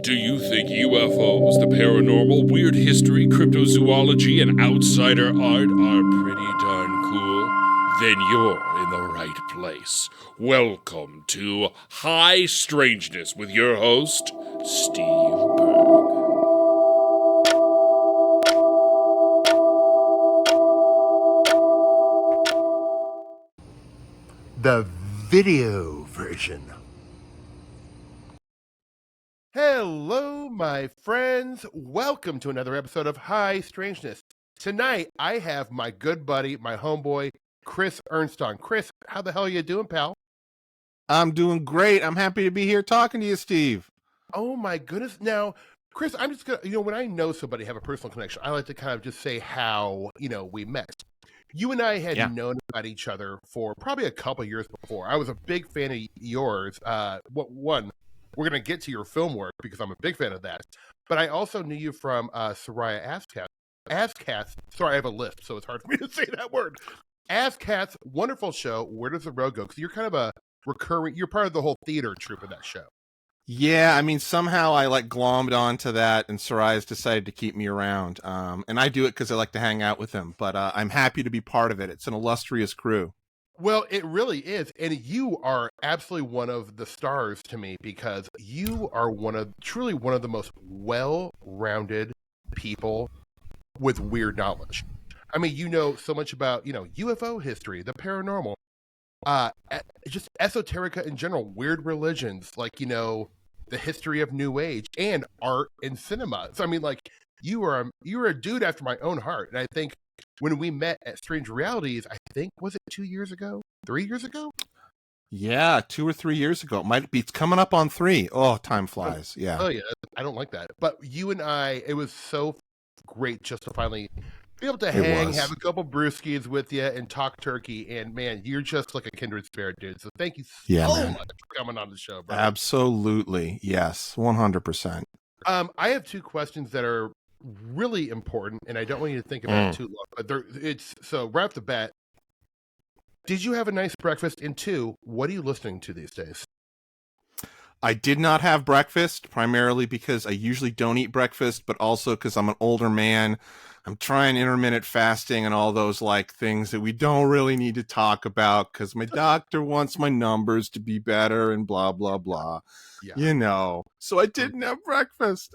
Do you think UFOs, the paranormal, weird history, cryptozoology, and outsider art are pretty darn cool? Then you're in the right place. Welcome to High Strangeness with your host, Steve Berg. The video version. Hello, my friends. Welcome to another episode of High Strangeness. Tonight, I have my good buddy, my homeboy, Chris Ernst on. Chris, how the hell are you doing, pal? I'm doing great. I'm happy to be here talking to you, Steve. Oh, my goodness. Now, Chris, I'm just going to, when I know somebody, have a personal connection, I like to kind of just say how, we met. You and I had known about each other for probably a couple of years before. I was a big fan of yours. We're going to get to your film work because I'm a big fan of that. But I also knew you from Soraya Ascats. Sorry, I have a lisp, so it's hard for me to say that word. Ascats, wonderful show. Where does the road go? Because you're kind of you're part of the whole theater troupe of that show. Yeah, I mean, somehow I glommed onto that, and Soraya's decided to keep me around. And I do it because I like to hang out with him. But I'm happy to be part of it. It's an illustrious crew. Well, it really is. And you are absolutely one of the stars to me because you are truly one of the most well-rounded people with weird knowledge. I mean, you know so much about, UFO history, the paranormal, just esoterica in general, weird religions, like, the history of New Age and art and cinema. So, I mean, you're a dude after my own heart. And I think when we met at Strange Realities, I think, was it 2 years ago? 3 years ago? Yeah, 2 or 3 years ago. It might be. It's coming up on 3. Oh, time flies. Yeah. Oh, yeah. I don't like that. But you and I, it was so great just to finally be able to hang, have a couple brewskis with you, and talk turkey. And, man, you're just like a kindred spirit, dude. So thank you so much for coming on the show, bro. Absolutely. Yes, 100%. I have two questions that are really important, and I don't want you to think about it too long. But so right off the bat, did you have a nice breakfast? And two, what are you listening to these days? I did not have breakfast, primarily because I usually don't eat breakfast, but also because I'm an older man. I'm trying intermittent fasting and all those things that we don't really need to talk about because my doctor wants my numbers to be better and blah, blah, blah. Yeah. So I didn't have breakfast,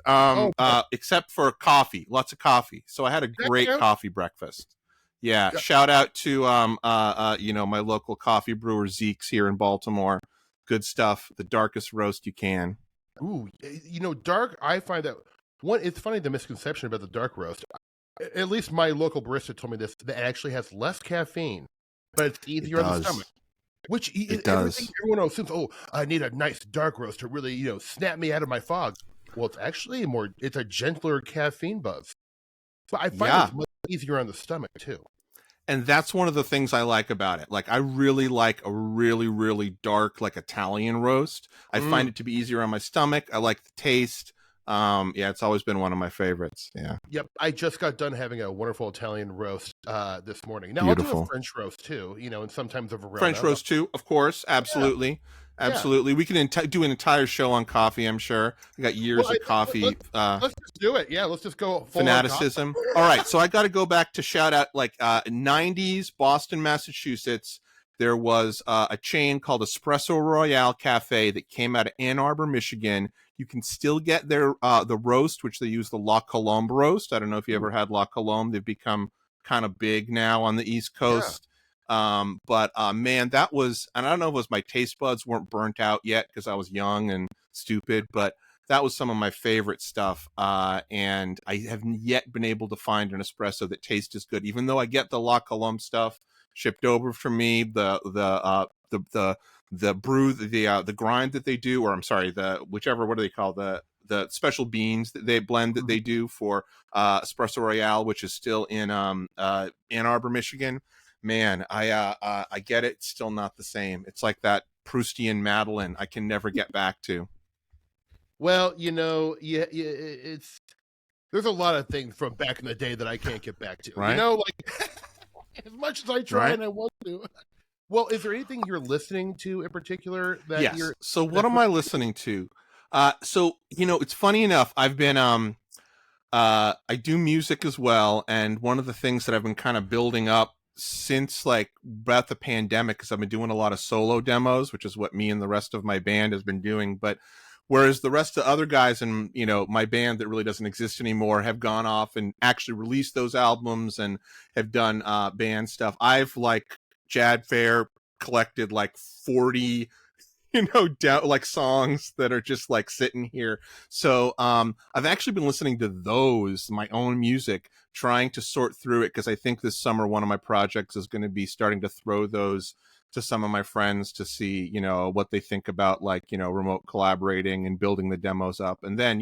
except for coffee, lots of coffee. So I had a great coffee breakfast. Yeah. Shout out to, my local coffee brewer, Zeke's here in Baltimore. Good stuff. The darkest roast you can. Ooh, dark, I find that it's funny, the misconception about the dark roast. At least my local barista told me this, that it actually has less caffeine, but it's easier on the stomach. Which it does. Everyone assumes, I need a nice dark roast to really, snap me out of my fog. Well, it's actually it's a gentler caffeine buzz. But I find it's much easier on the stomach too. And that's one of the things I like about it. I really like a really, really dark, Italian roast. I find it to be easier on my stomach. I like the taste. It's always been one of my favorites. Yeah. Yep. I just got done having a wonderful Italian roast this morning. Now Beautiful. I'll do a French roast too, and sometimes a Verona. French roast too, of course. Absolutely. Yeah. Absolutely. Yeah. We can do an entire show on coffee, I'm sure. I got years of coffee. Let's just do it. Yeah, let's just go full fanaticism. All right, so I got to go back to shout out 90s Boston, Massachusetts. There was a chain called Espresso Royale Cafe that came out of Ann Arbor, Michigan. You can still get their the roast, which they use the La Colombe roast. I don't know if you ever had La Colombe. They've become kind of big now on the East Coast. Yeah. But man, that was, and I don't know if it was my taste buds weren't burnt out yet because I was young and stupid, but that was some of my favorite stuff. And I have yet been able to find an espresso that tastes as good, even though I get the La Colombe stuff shipped over from me, the brew, the grind that they do, or I'm sorry, what do they call the special beans that they blend that they do for Espresso Royale, which is still in Ann Arbor, Michigan. Man, I get it. It's still not the same. It's like that Proustian Madeleine I can never get back to. Well, it's there's a lot of things from back in the day that I can't get back to. Right? As much as I try and I want to. Well, is there anything you're listeing to in particular that yes. So what am I listening to? So it's funny enough. I've been I do music as well, and one of the things that I've been kind of building up since like about the pandemic is I've been doing a lot of solo demos, which is what me and the rest of my band has been doing. But whereas the rest of the other guys in my band that really doesn't exist anymore have gone off and actually released those albums and have done band stuff, I've like Jad Fair collected like 40 down like songs that are just like sitting here. So I've actually been listening to those, my own music, trying to sort through it, because I think this summer one of my projects is going to be starting to throw those to some of my friends to see what they think about like remote collaborating and building the demos up, and then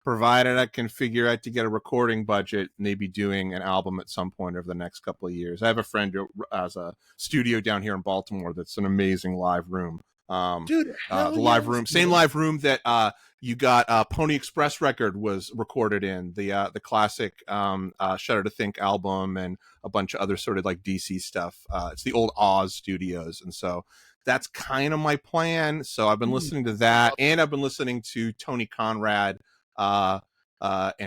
provided I can figure out to get a recording budget, maybe doing an album at some point over the next couple of years. I have a friend who has a studio down here in Baltimore that's an amazing live room. Dude, the live room, same live room that you got Pony Express record was recorded in, the classic Shudder to Think album, and a bunch of other sort of like DC stuff. It's the old Oz studios, and so that's kind of my plan. So I've been listening to that, and I've been listening to Tony Conrad and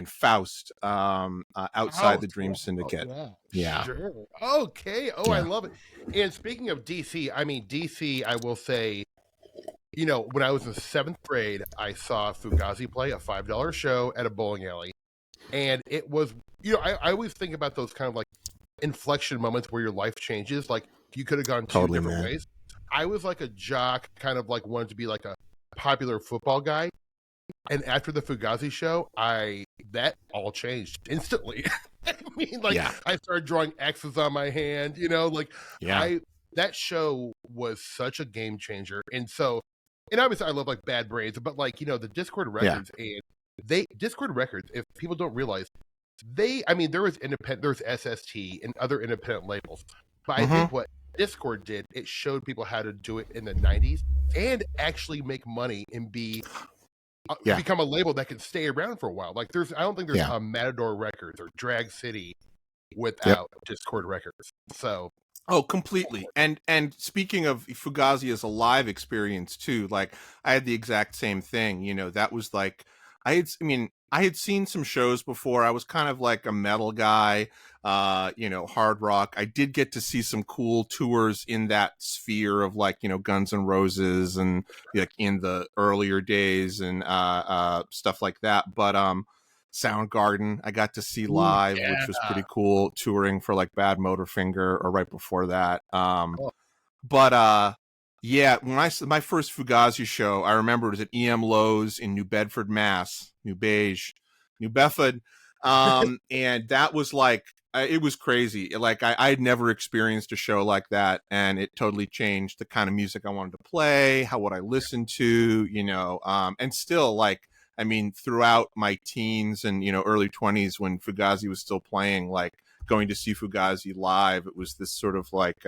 Faust outside the Dream Syndicate. Yeah. Sure. Okay. Oh, Yeah. I love it. And speaking of DC, I will say, when I was in 7th grade, I saw Fugazi play a $5 show at a bowling alley. And it was, I always think about those kind of like inflection moments where your life changes. Like you could have gone two different ways. I was like a jock, kind of like wanted to be like a popular football guy. And after the Fugazi show, that all changed instantly. I mean, like I started drawing X's on my hand, that show was such a game changer. And so, and obviously I love like Bad Brains, but like, the Discord records Discord records, if people don't realize, there was SST and other independent labels, but I think what Discord did, it showed people how to do it in the 90s and actually make money and become a label that can stay around for a while. Like I don't think there's a Matador Records or Drag City without Discord records. So completely. And speaking of Fugazi as a live experience too, like I had the exact same thing. That was like I had seen some shows before. I was kind of like a metal guy, hard rock. I did get to see some cool tours in that sphere of like, Guns N' Roses and like in the earlier days and stuff like that. But Soundgarden, I got to see live, which was pretty cool, touring for like Bad Motorfinger or right before that. But when my first Fugazi show, I remember it was at EM Lowe's in New Bedford, Mass, New Bedford. And that was like, it was crazy. Like I had never experienced a show like that, and it totally changed the kind of music I wanted to play, what I listened to, and still like, throughout my teens and, early 20s when Fugazi was still playing, like going to see Fugazi live, it was this sort of like,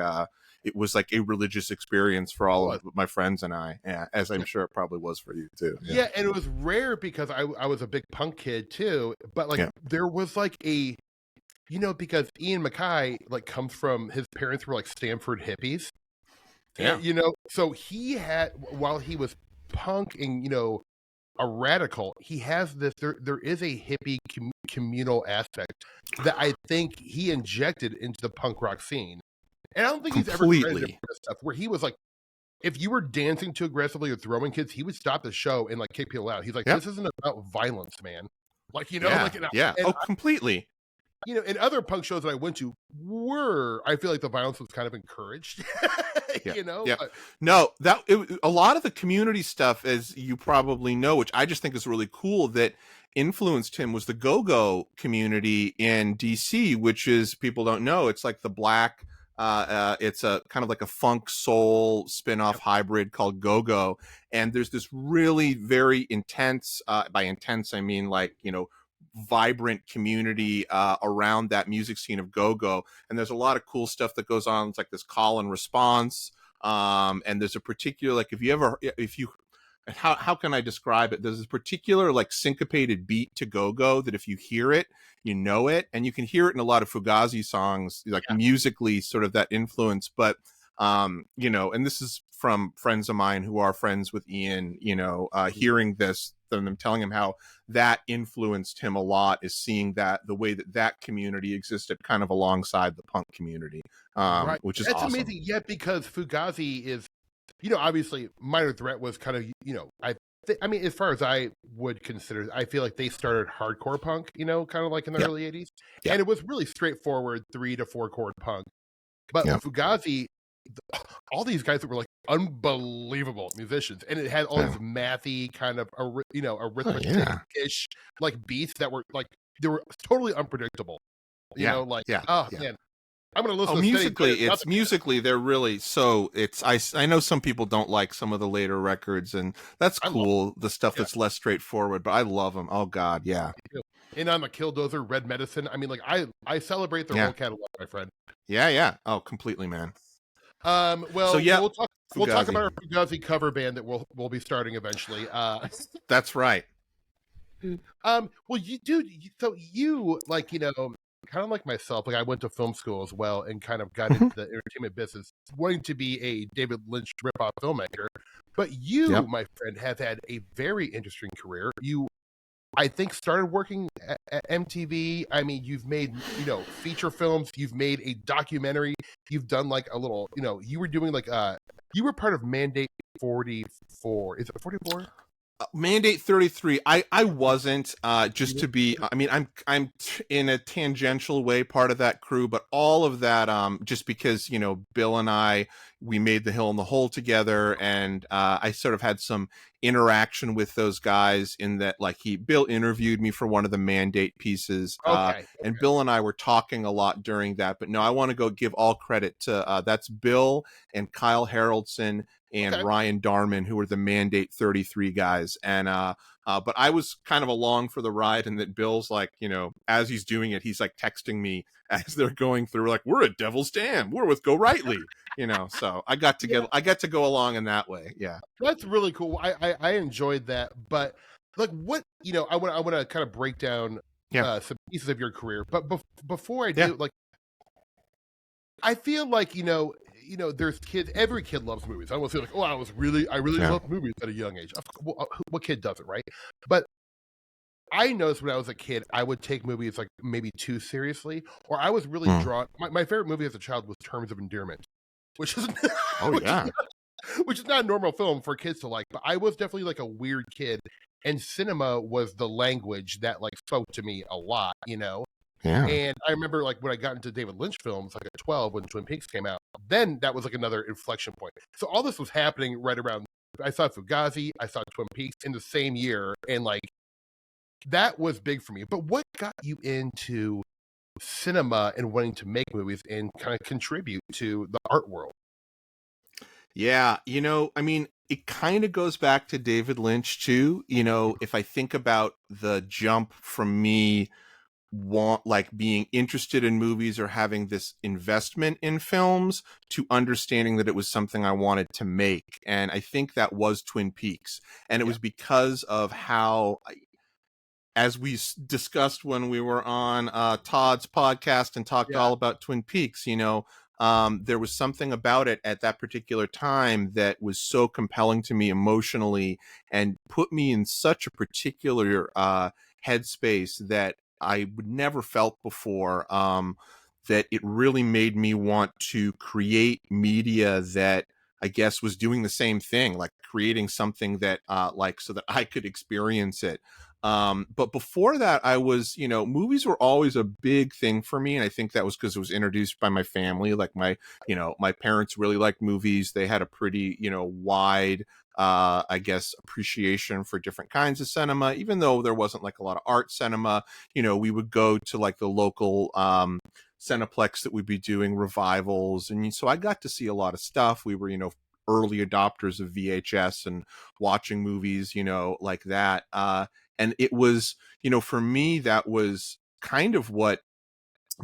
it was like a religious experience for all of my friends and I, as I'm sure it probably was for you too. Yeah, and it was rare because I was a big punk kid too, but like there was like because Ian MacKaye like comes from, his parents were like Stanford hippies. Yeah. And, so he had, while he was punk and, a radical, he has this, there is a hippie communal aspect that I think he injected into the punk rock scene. And I don't think he's ever tried stuff where he was like, if you were dancing too aggressively or throwing kids, he would stop the show and like kick people out. He's like, this isn't about violence, man. Like, completely. And other punk shows that I went to I feel like the violence was kind of encouraged. But, no, a lot of the community stuff, as you probably know, which I just think is really cool, that influenced him was the go-go community in DC, which is, people don't know, it's like the black, it's a kind of like a funk soul spin-off hybrid called go-go, and there's this really very intense, by intense I mean like vibrant community around that music scene of go-go, and there's a lot of cool stuff that goes on. It's like this call and response, and there's a particular, like, how can I describe it? There's this particular like syncopated beat to go-go that if you hear it, you know it, and you can hear it in a lot of Fugazi songs, like musically sort of that influence. But and this is from friends of mine who are friends with Ian, hearing this, them telling him how that influenced him a lot, is seeing that the way that community existed kind of alongside the punk community, Right. which is That's awesome. amazing. Yeah, because Fugazi is, obviously Minor Threat was kind of, I mean, as far as I would consider, I feel like they started hardcore punk, kind of like in the Yeah. early 80s. Yeah. And it was really straightforward 3 to 4 chord punk. But Yeah. Fugazi, all these guys that were like unbelievable musicians, and it had all these mathy kind of, arithmetic-ish like beats that were like, they were totally unpredictable. Man, I'm gonna listen. Musically they're really so. I know some people don't like some of the later records, and that's cool. The stuff that's less straightforward, but I love them. Oh God, yeah. And I'm a Killdozer, Red Medicine. I mean, like I celebrate their whole catalog, my friend. Yeah. Oh, completely, man. Well, so yeah, we'll talk about our Fugazi cover band that we'll be starting eventually. That's right. Well, you like, kind of like myself, like I went to film school as well and kind of got into the entertainment business, wanting to be a David Lynch ripoff filmmaker. But you, my friend, have had a very interesting career. You, I think, started working at MTV. I mean, you've made, feature films. You've made a documentary. You've done like a little, you were doing like, you were part of Mandate 44. Is it 44? Mandate 33. I wasn't, just to be, I mean, I'm in a tangential way part of that crew, but all of that, just because, Bill and I, we made The Hill and the Hole together, and I sort of had some interaction with those guys in that, like, Bill interviewed me for one of the Mandate pieces, and Bill and I were talking a lot during that. But no, I want to go give all credit to that's Bill and Kyle Haraldson and Ryan Darman, who were the Mandate 33 guys. And but I was kind of along for the ride, and that Bill's like, as he's doing it, he's like texting me as they're going through, like, we're at Devil's Dam, we're with Go Rightly, so I got to go along in that way. Yeah, that's really cool. I enjoyed that. But like, what, I want to kind of break down some pieces of your career. But before I do, like, I feel like, there's kids. Every kid loves movies. I will say, like, oh, I really love movies at a young age. Well, what kid doesn't, right? But I noticed when I was a kid, I would take movies like maybe too seriously, or I was really drawn. My favorite movie as a child was Terms of Endearment, which is which is not a normal film for kids to like. But I was definitely like a weird kid, and cinema was the language that like spoke to me a lot, Yeah. And I remember, like, when I got into David Lynch films, like at 12 when Twin Peaks came out, then that was like another inflection point. So all this was happening right around. I saw Fugazi, I saw Twin Peaks in the same year, and like that was big for me. But what got you into cinema and wanting to make movies and kind of contribute to the art world? Yeah, I mean, it kind of goes back to David Lynch too. If I think about the jump from me being interested in movies or having this investment in films to understanding that it was something I wanted to make. And I think that was Twin Peaks. And it was because of how, as we discussed when we were on Todd's podcast and talked all about Twin Peaks, there was something about it at that particular time that was so compelling to me emotionally and put me in such a particular headspace that I would never felt before, that it really made me want to create media that I guess was doing the same thing, like creating something that so that I could experience it. But before that, I was, movies were always a big thing for me. And I think that was because it was introduced by my family. Like my parents really liked movies. They had a pretty, wide, I guess, appreciation for different kinds of cinema, even though there wasn't like a lot of art cinema. We would go to like the local Cineplex that would be doing revivals. And so I got to see a lot of stuff. We were, early adopters of VHS and watching movies, like that. And it was, for me, that was kind of what,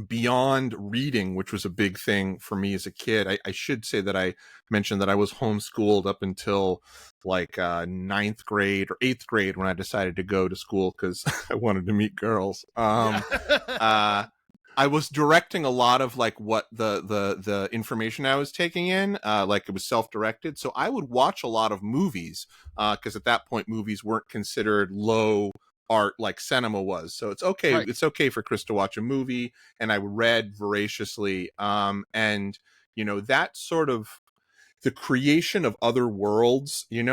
beyond reading, which was a big thing for me as a kid. I should say that I mentioned that I was homeschooled up until like ninth grade or eighth grade when I decided to go to school because I wanted to meet girls. I was directing a lot of like what the information I was taking in, like it was self-directed. So I would watch a lot of movies, because at that point movies weren't considered low art like cinema was. So it's okay. Right. It's okay for Chris to watch a movie, and I read voraciously. And that sort of the creation of other worlds, and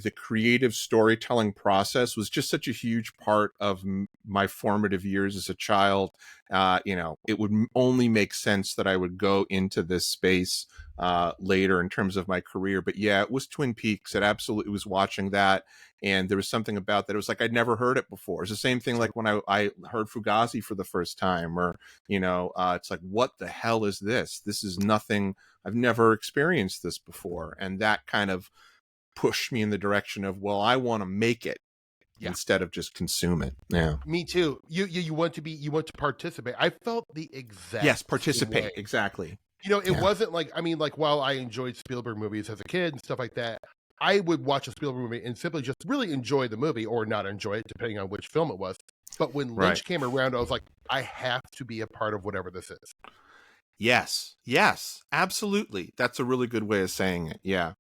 the creative storytelling process was just such a huge part of my formative years as a child. It would only make sense that I would go into this space later in terms of my career. But yeah, it was Twin Peaks. It absolutely was watching that. And there was something about that. It was like I'd never heard it before. It's the same thing like when I heard Fugazi for the first time, or, it's like, what the hell is this? This is nothing. I've never experienced this before. And that kind of pushed me in the direction of, well, I want to make it instead of just consume it. Yeah. Me too. You want to participate. I felt the exact Yes, same participate. way. Exactly. It wasn't like, while I enjoyed Spielberg movies as a kid and stuff like that, I would watch a Spielberg movie and simply just really enjoy the movie or not enjoy it, depending on which film it was. But when Lynch came around, I was like, I have to be a part of whatever this is. Yes, absolutely. That's a really good way of saying it. Yeah.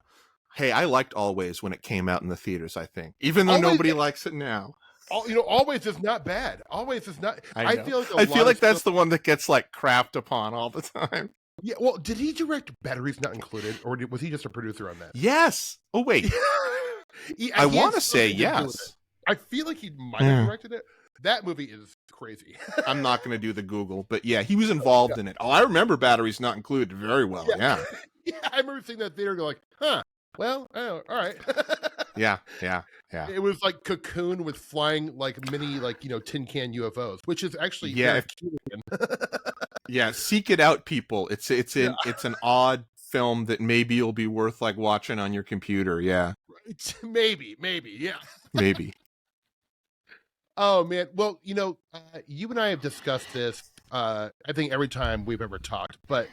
Hey, I liked Always when it came out in the theaters, I think, even though nobody likes it now. Always is not bad. Always is not. I feel like that's the one that gets like crapped upon all the time. Yeah. Well, did he direct Batteries Not Included, or was he just a producer on that? Yes. Oh wait. I want to say yes. I feel like he might have directed it. That movie is crazy. I'm not going to do the Google, but yeah, he was involved in it. Oh, I remember Batteries Not Included very well. Yeah. Yeah, I remember seeing that theater and go like, huh, well, all right. Yeah. It was like Cocoon with flying like mini, tin can UFOs, which is actually yeah. Seek it out, people. It's an odd film that maybe will be worth like watching on your computer. Yeah. Maybe. Yeah. Maybe. Oh man. Well, you and I have discussed this. I think every time we've ever talked, but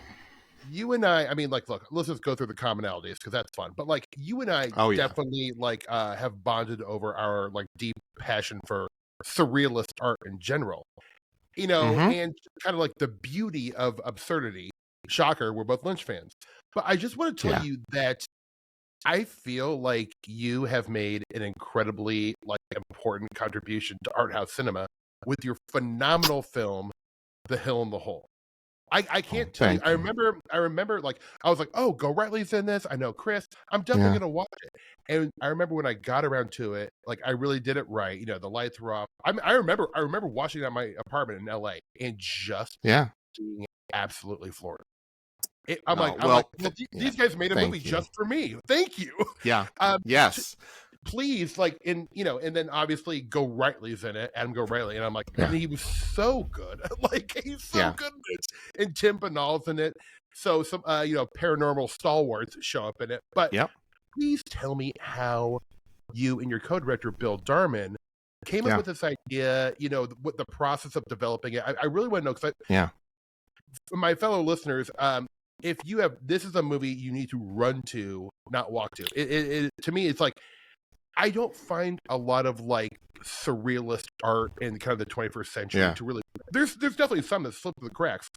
you and I mean, look, let's just go through the commonalities because that's fun. But like, you and I definitely have bonded over our deep passion for surrealist art in general. And kind of like the beauty of absurdity. Shocker, we're both Lynch fans. But I just want to tell you that I feel like you have made an incredibly important contribution to art house cinema with your phenomenal film, The Hill and the Hole. I can't tell you. I remember I was like, oh, Go Rightly's in this. I know Chris. I'm definitely gonna watch it. And I remember when I got around to it, I really did it right. The lights were off. I remember watching it at my apartment in LA and just being absolutely floored. These guys made a movie just for me. Thank you. Yeah. Yes. Please, and then obviously Go Rightly's in it, Adam Go Rightly, and I'm like, and he was so good. He's so good in it. And Tim Banal's in it. So some paranormal stalwarts show up in it. But please tell me how you and your co-director Bill Darman came up with this idea, what the process of developing it. I really want to know, because for my fellow listeners, if you have, this is a movie you need to run to, not walk to. It to me, it's like, I don't find a lot of surrealist art in kind of the 21st century to really. There's definitely some that slip through the cracks,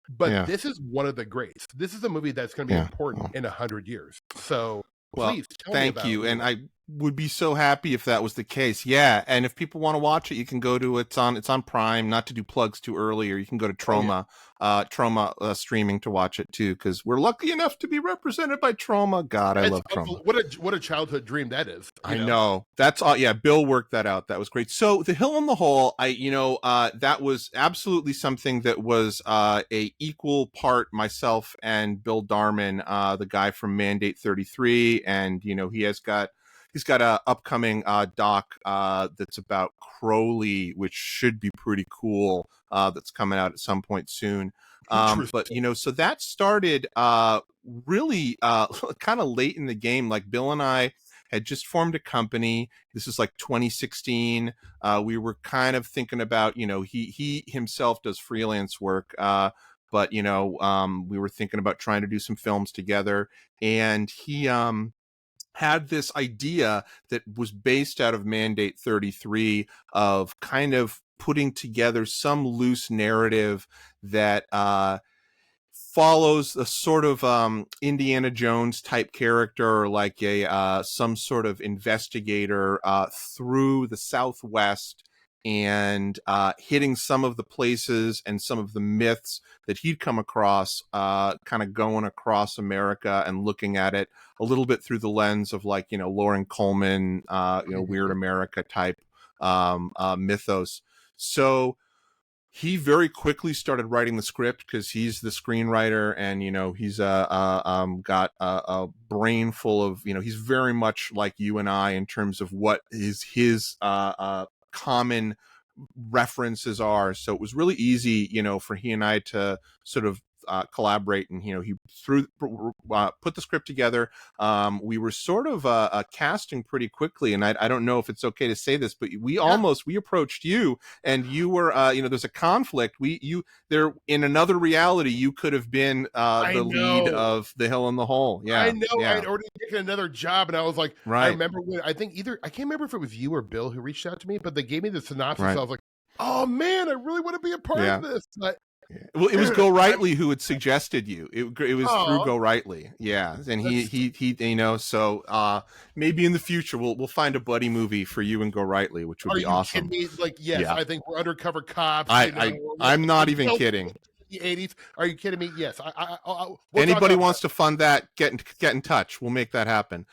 but this is one of the greats. This is a movie that's going to be important in 100 years. So please tell me about you, it. and I would be so happy if that was the case. Yeah, and if people want to watch it, you can go to it's on Prime. Not to do plugs too early, or you can go to Troma. Troma streaming to watch it too, because we're lucky enough to be represented by Troma. God, I love Troma. What a childhood dream that is. I know. That's all. Yeah, Bill worked that out. That was great. So The Hill and the Hole, that was absolutely something that was a equal part myself and Bill Darman, the guy from Mandate 33, and he's got a upcoming doc that's about Crowley, which should be pretty cool. That's coming out at some point soon. But so that started really kind of late in the game. Like Bill and I had just formed a company. This is 2016. We were kind of thinking about, he himself does freelance work. But we were thinking about trying to do some films together, and he had this idea that was based out of Mandate 33 of kind of putting together some loose narrative that follows a sort of Indiana Jones type character, like a some sort of investigator through the Southwest, and hitting some of the places and some of the myths that he'd come across, kind of going across America and looking at it a little bit through the lens of, like, Lauren Coleman, Weird America type mythos. So he very quickly started writing the script because he's the screenwriter, and he's got a brain full of, he's very much like you and I in terms of what is his common references are. So it was really easy, for he and I to sort of collaborate, and he put the script together. We were sort of casting pretty quickly, and I don't know if it's okay to say this, but we approached you, and you were there's a conflict. There in another reality, you could have been the lead of The Hill in the Hole. Yeah, I know. Yeah. I'd already taken another job, and I was like, right. I remember when I can't remember if it was you or Bill who reached out to me, but they gave me the synopsis. Right. I was like, oh man, I really want to be a part of this. Well, it was Go Rightly who had suggested you. It was through Go Rightly, yeah. And he so maybe in the future we'll find a buddy movie for you and Go Rightly, which would be awesome. Kidding me? Like, yes, yeah. I think we're undercover cops. I'm not even kidding. The 80s. Are you kidding me? Yes. Anybody wants to fund that? Get in touch. We'll make that happen.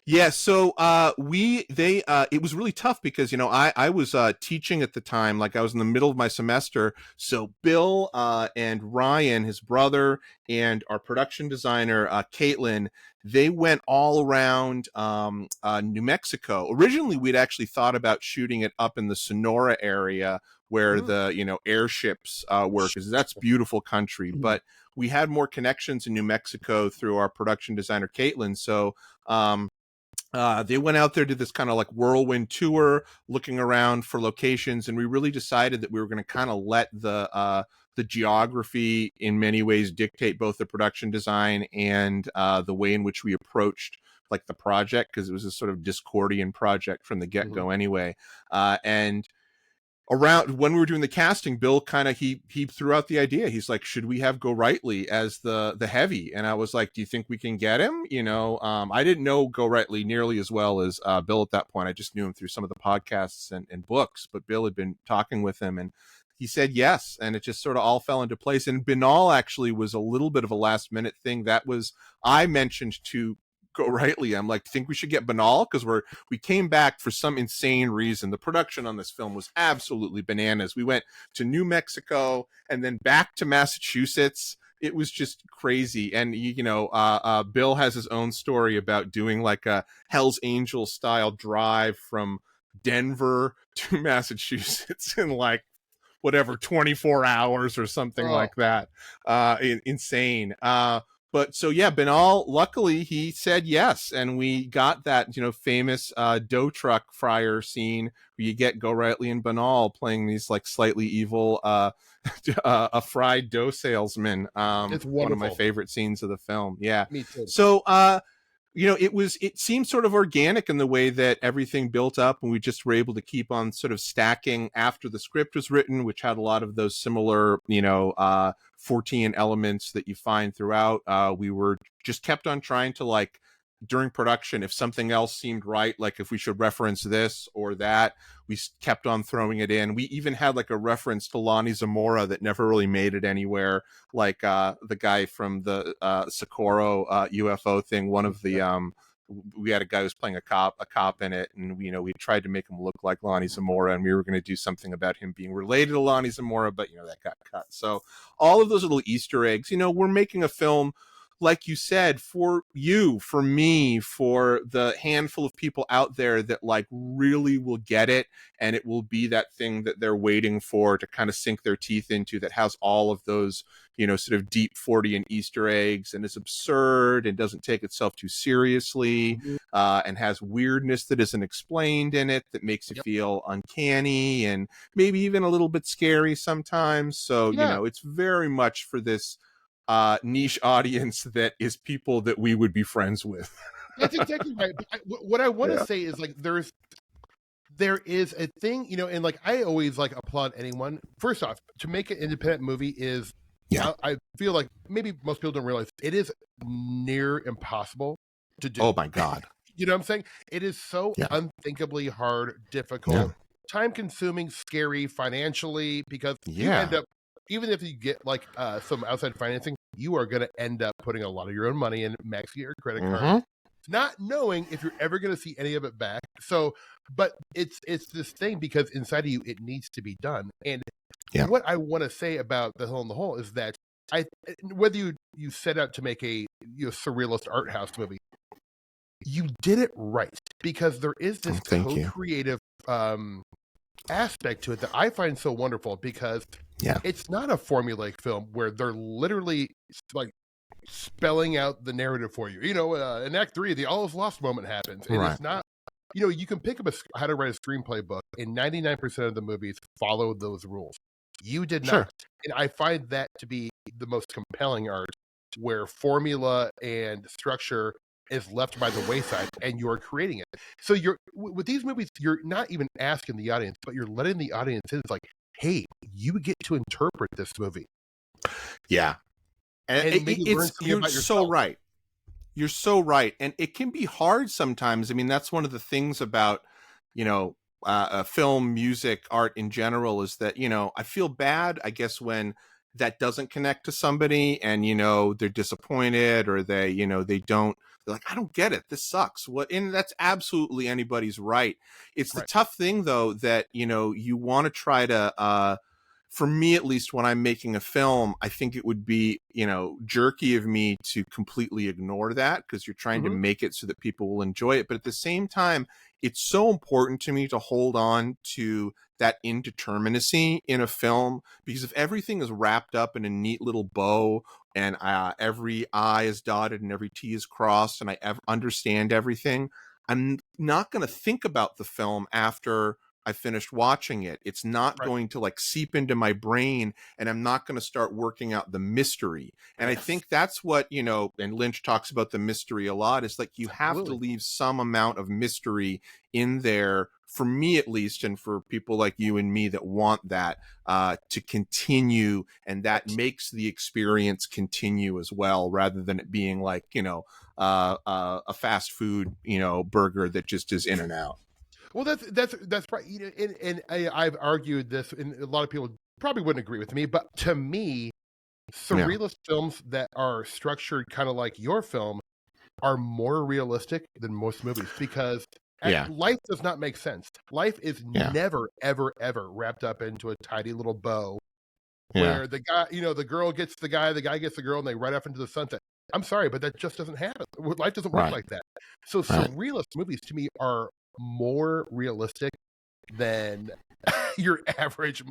Yeah, so it was really tough because I was teaching at the time, like I was in the middle of my semester. So Bill and Ryan, his brother, and our production designer Caitlin, they went all around New Mexico. Originally, we'd actually thought about shooting it up in the Sonora area where the airships were, because that's beautiful country. But we had more connections in New Mexico through our production designer Caitlin. So they went out there, did this kind of like whirlwind tour, looking around for locations, and we really decided that we were going to kind of let the geography in many ways dictate both the production design and the way in which we approached like the project, because it was a sort of Discordian project from the get-go anyway. And around when we were doing the casting, Bill kind of he threw out the idea. He's like, should we have Go Rightly as the heavy? And I was like, do you think we can get him? I didn't know Go Rightly nearly as well as Bill at that point. I just knew him through some of the podcasts and books, but Bill had been talking with him, and he said yes, and it just sort of all fell into place. And Binal actually was a little bit of a last minute thing. That was, I mentioned to Go Rightly, I'm like, think we should get Binal, because we came back for some insane reason. The production on this film was absolutely bananas. We went to New Mexico and then back to Massachusetts. It was just crazy. And Bill has his own story about doing like a Hell's Angel style drive from Denver to Massachusetts in like 24 hours or something like that. Insane. But so yeah, Binal, luckily he said yes, and we got that famous dough truck fryer scene where you get Go Rightly and Binal playing these like slightly evil a fried dough salesman. It's one of my favorite scenes of the film. Yeah, me too. So it seemed sort of organic in the way that everything built up, and we just were able to keep on sort of stacking after the script was written, which had a lot of those similar, Fortean elements that you find throughout. We were just kept on trying to, like, during production, if something else seemed right, like if we should reference this or that, we kept on throwing it in. We even had like a reference to Lonnie Zamora that never really made it anywhere, like the guy from the Socorro UFO thing. One of the we had a guy who was playing a cop in it, and we tried to make him look like Lonnie Zamora, and we were going to do something about him being related to Lonnie Zamora, but that got cut. So all of those little Easter eggs. We're making a film, like you said, for you, for me, for the handful of people out there that like really will get it, and it will be that thing that they're waiting for to kind of sink their teeth into, that has all of those, sort of deep Fortean Easter eggs, and is absurd and doesn't take itself too seriously, and has weirdness that isn't explained in it, that makes you feel uncanny and maybe even a little bit scary sometimes. So, it's very much for this niche audience that is people that we would be friends with. That's exactly right. What I want to say is, like, there is a thing, and like I always like applaud anyone. First off, to make an independent movie is, I feel like maybe most people don't realize it is near impossible to do. Oh my God. You know what I'm saying? It is so unthinkably hard, difficult, time consuming, scary financially, because you end up, even if you get like some outside financing, you are going to end up putting a lot of your own money in, maxing your credit card, not knowing if you're ever going to see any of it back. So, but it's this thing, because inside of you, it needs to be done. And what I want to say about The Hill in the Hole is that whether you set out to make a surrealist art house movie, you did it right, because there is this co-creative aspect to it that I find so wonderful, because it's not a formulaic film where they're literally like spelling out the narrative for you. In Act 3, the all is lost moment happens. And it's not, you can pick up how to write a screenplay book, and 99% of the movies follow those rules. You did not. And I find that to be the most compelling art, where formula and structure is left by the wayside and you're creating it. So with these movies, you're not even asking the audience, but you're letting the audience in. It's like, hey, you get to interpret this movie. Yeah. And you're so right. You're so right. And it can be hard sometimes. I mean, that's one of the things about, film, music, art in general, is that, I feel bad, I guess, when that doesn't connect to somebody and, they're disappointed, or they're like, I don't get it. This sucks. And that's absolutely anybody's right. It's the tough thing, though, that, you want to try to, for me, at least, when I'm making a film, I think it would be, jerky of me to completely ignore that, because you're trying to make it so that people will enjoy it. But at the same time, it's so important to me to hold on to that indeterminacy in a film, because if everything is wrapped up in a neat little bow, and every I is dotted and every T is crossed, and I understand everything, I'm not going to think about the film after I finished watching it. It's not going to like seep into my brain, and I'm not going to start working out the mystery. And I think that's what, and Lynch talks about the mystery a lot. It's like, you have to leave some amount of mystery in there, for me at least, and for people like you and me that want that to continue, and that makes the experience continue as well, rather than it being like, a fast food, burger that just is in and out. Well, that's right. And I've argued this, and a lot of people probably wouldn't agree with me, but to me, surrealist films that are structured kind of like your film are more realistic than most movies, because life does not make sense. Life is never, ever, ever wrapped up into a tidy little bow where the guy, the girl gets the guy gets the girl, and they ride off into the sunset. I'm sorry, but that just doesn't happen. Life doesn't work like that. So surrealist movies to me are more realistic than your average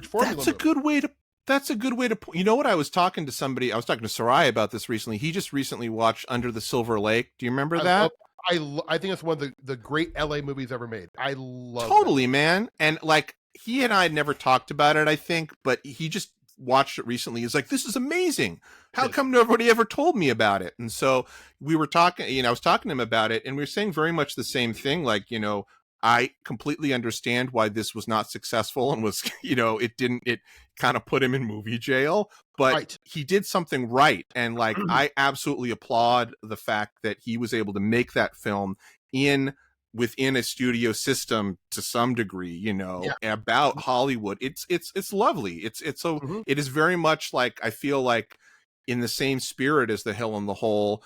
formula. That's a good way to you know what, I was talking to Sarai about this recently. He just recently watched Under the Silver Lake. Do you remember that? I think it's one of the great LA movies ever made. I love totally, man. And like, he and I had never talked about it, I think, but he just watched it recently. He's like, this is amazing. How come nobody ever told me about it? And so we were talking, I was talking to him about it, and we were saying very much the same thing. Like, I completely understand why this was not successful, and was, it kind of put him in movie jail, but he did something right. And like, I absolutely applaud the fact that he was able to make that film within a studio system to some degree, about Hollywood. It's lovely. It's so, it is very much like, I feel like, in the same spirit as The Hill in the Hole,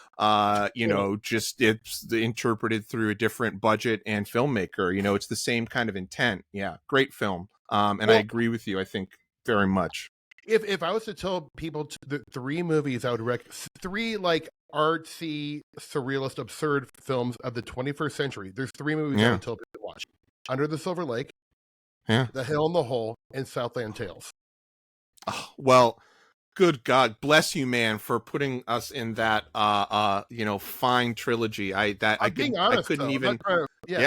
just it's interpreted through a different budget and filmmaker. It's the same kind of intent. Yeah, great film. And I agree with you, I think, very much. If I was to tell people the three movies I would recommend, three like artsy, surrealist, absurd films of the 21st century, there's three movies I would tell people to watch: Under the Silver Lake, The Hill in the Hole, and Southland Tales. Oh, well, good God, bless you, man, for putting us in that fine trilogy. I couldn't even.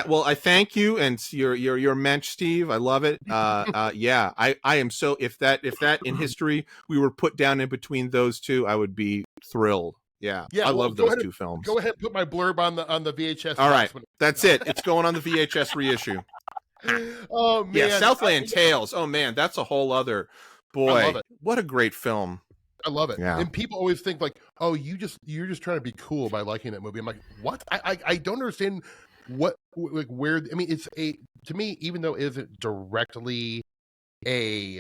Well, I thank you, and your mensch, Steve. I love it. I am so, if that in history we were put down in between those two, I would be thrilled. Yeah, I love those two films. Go ahead and put my blurb on the VHS. All right, that's it. It's going on the VHS reissue. Oh man, Yeah, Southland Tales. Oh man, that's a whole other I love boy. it. What a great film. I love it. Yeah. And people always think like, oh, you're just trying to be cool by liking that movie. I'm like, what? I don't understand what like where. I mean, it's a to me, even though it isn't directly a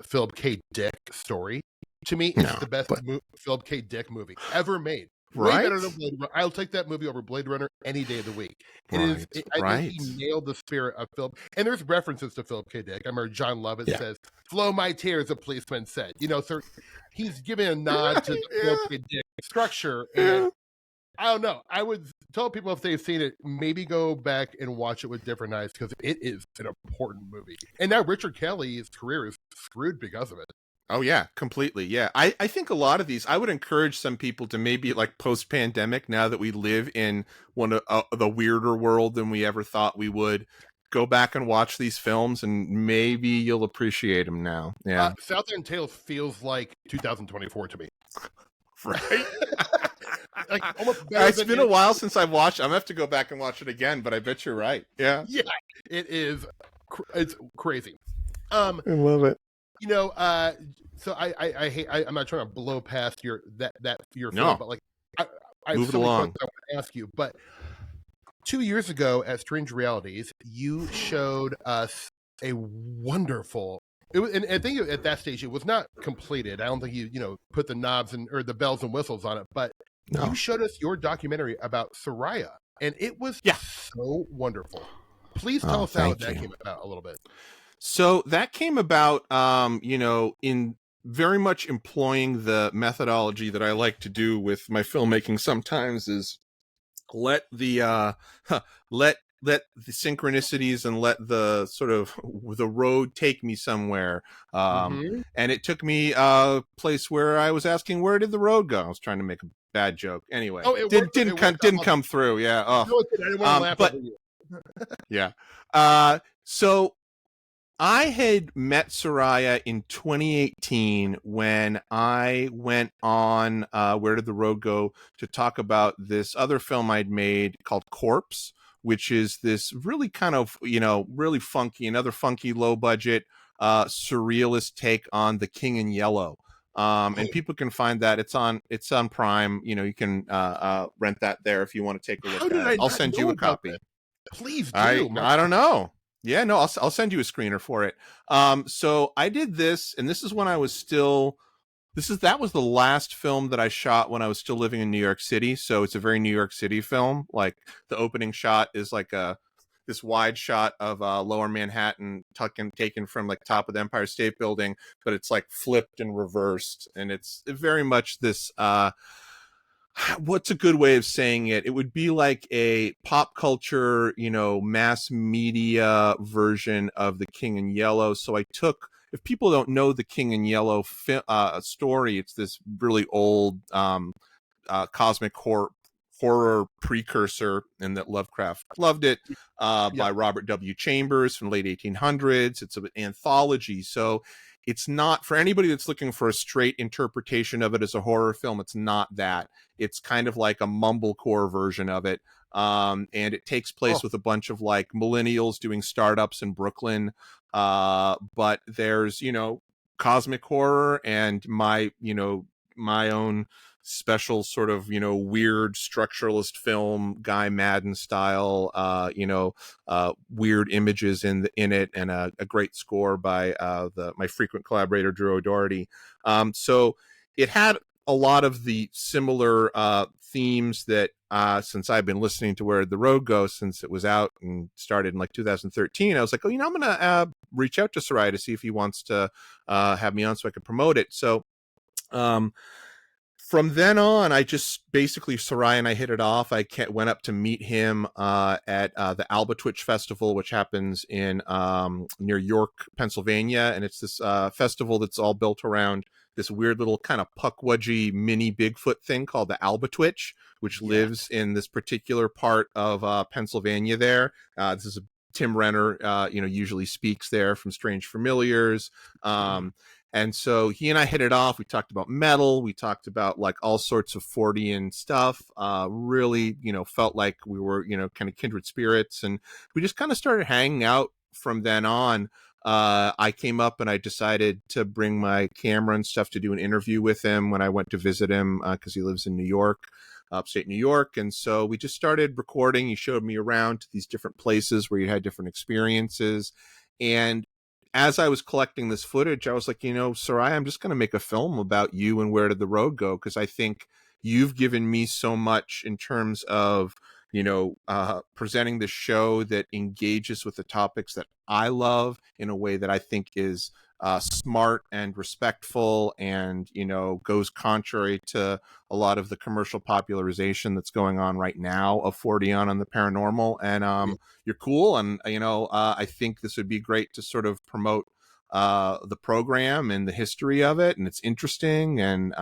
Philip K. Dick story, to me, it's the best Philip K. Dick movie ever made. Way better than Blade Runner. I'll take that movie over Blade Runner any day of the week. I think he nailed the spirit of Philip. And there's references to Philip K. Dick. I remember John Lovett says, "Flow my tears," a policeman said. You know, so he's giving a nod to the Philip K. Dick structure. And I don't know. I would tell people if they've seen it, maybe go back and watch it with different eyes because it is an important movie. And now Richard Kelly's career is screwed because of it. Oh yeah, completely. Yeah. I think a lot of these, I would encourage some people to maybe like post-pandemic, now that we live in one of the weirder world than we ever thought we would, go back and watch these films and maybe you'll appreciate them now. Yeah. Southland Tales feels like 2024 to me. Right. Like almost It's been a while since I've watched. I'm gonna have to go back and watch it again, but I bet you're right. Yeah. Yeah. It is. It's crazy. I love it. You know, so I hate. I'm not trying to blow past your film, but like, I move it so many along. questions I want to ask you. But 2 years ago at Strange Realities, you showed us a wonderful. And I think at that stage it was not completed. I don't think you put the knobs or the bells and whistles on it, but you showed us your documentary about Soraya, and it was so wonderful. Please tell us how that came about a little bit. So that came about, in very much employing the methodology that I like to do with my filmmaking sometimes, is let the synchronicities and let the sort of the road take me somewhere. And it took me a place where I was asking, where did the road go? I was trying to make a bad joke. Anyway, didn't come through. Yeah. Oh. No, I didn't want to laugh over you. Yeah. So I had met Soraya in 2018 when I went on Where Did the Road Go to talk about this other film I'd made called Corpse, which is this really kind of, really funky, another funky low budget surrealist take on The King in Yellow. And people can find that. It's on Prime. You can rent that there if you want to take a look at it. I'll send you a copy. That? Please do. I don't know. Yeah, no, I'll send you a screener for it. So I did this, and this is when I was still. That was the last film that I shot when I was still living in New York City. So it's a very New York City film. Like the opening shot is like this wide shot of Lower Manhattan, taken from like top of the Empire State Building, but it's like flipped and reversed, and it's very much this. What's a good way of saying it? It would be like a pop culture, mass media version of The King in Yellow. So I took, if people don't know The King in Yellow story, it's this really old cosmic horror precursor, and that Lovecraft loved it, by Robert W. Chambers from the late 1800s. It's an anthology. So it's not, for anybody that's looking for a straight interpretation of it as a horror film, it's not that. It's kind of like a mumblecore version of it. And it takes place with a bunch of like millennials doing startups in Brooklyn. But there's, cosmic horror and my own special sort of, weird structuralist film, Guy Madden style, weird images in it, and a great score by my frequent collaborator, Drew O'Doherty. So it had a lot of the similar themes that since I've been listening to Where the Road Goes since it was out and started in like 2013, I was like, I'm going to reach out to Soraya to see if he wants to have me on so I could promote it. So from then on, I just basically, Soraya and I hit it off. I went up to meet him at the Albatwitch Festival, which happens in near York, Pennsylvania. And it's this festival that's all built around this weird little kind of puckwudgie mini Bigfoot thing called the Albatwitch, which lives in this particular part of Pennsylvania there. This is Tim Renner, usually speaks there from Strange Familiars. And so he and I hit it off. We talked about metal. We talked about like all sorts of Fortean stuff. Really, felt like we were, kind of kindred spirits. And we just kind of started hanging out from then on, I came up and I decided to bring my camera and stuff to do an interview with him when I went to visit him, because he lives in New York, upstate New York. And so we just started recording. He showed me around to these different places where you had different experiences. And as I was collecting this footage, I was like, Soraya, I'm just going to make a film about you and where did the road go? Because I think you've given me so much in terms of, presenting the show that engages with the topics that I love in a way that I think is smart and respectful and, goes contrary to a lot of the commercial popularization that's going on right now of 40 on the paranormal. And you're cool. And, I think this would be great to sort of promote the program and the history of it. And it's interesting. And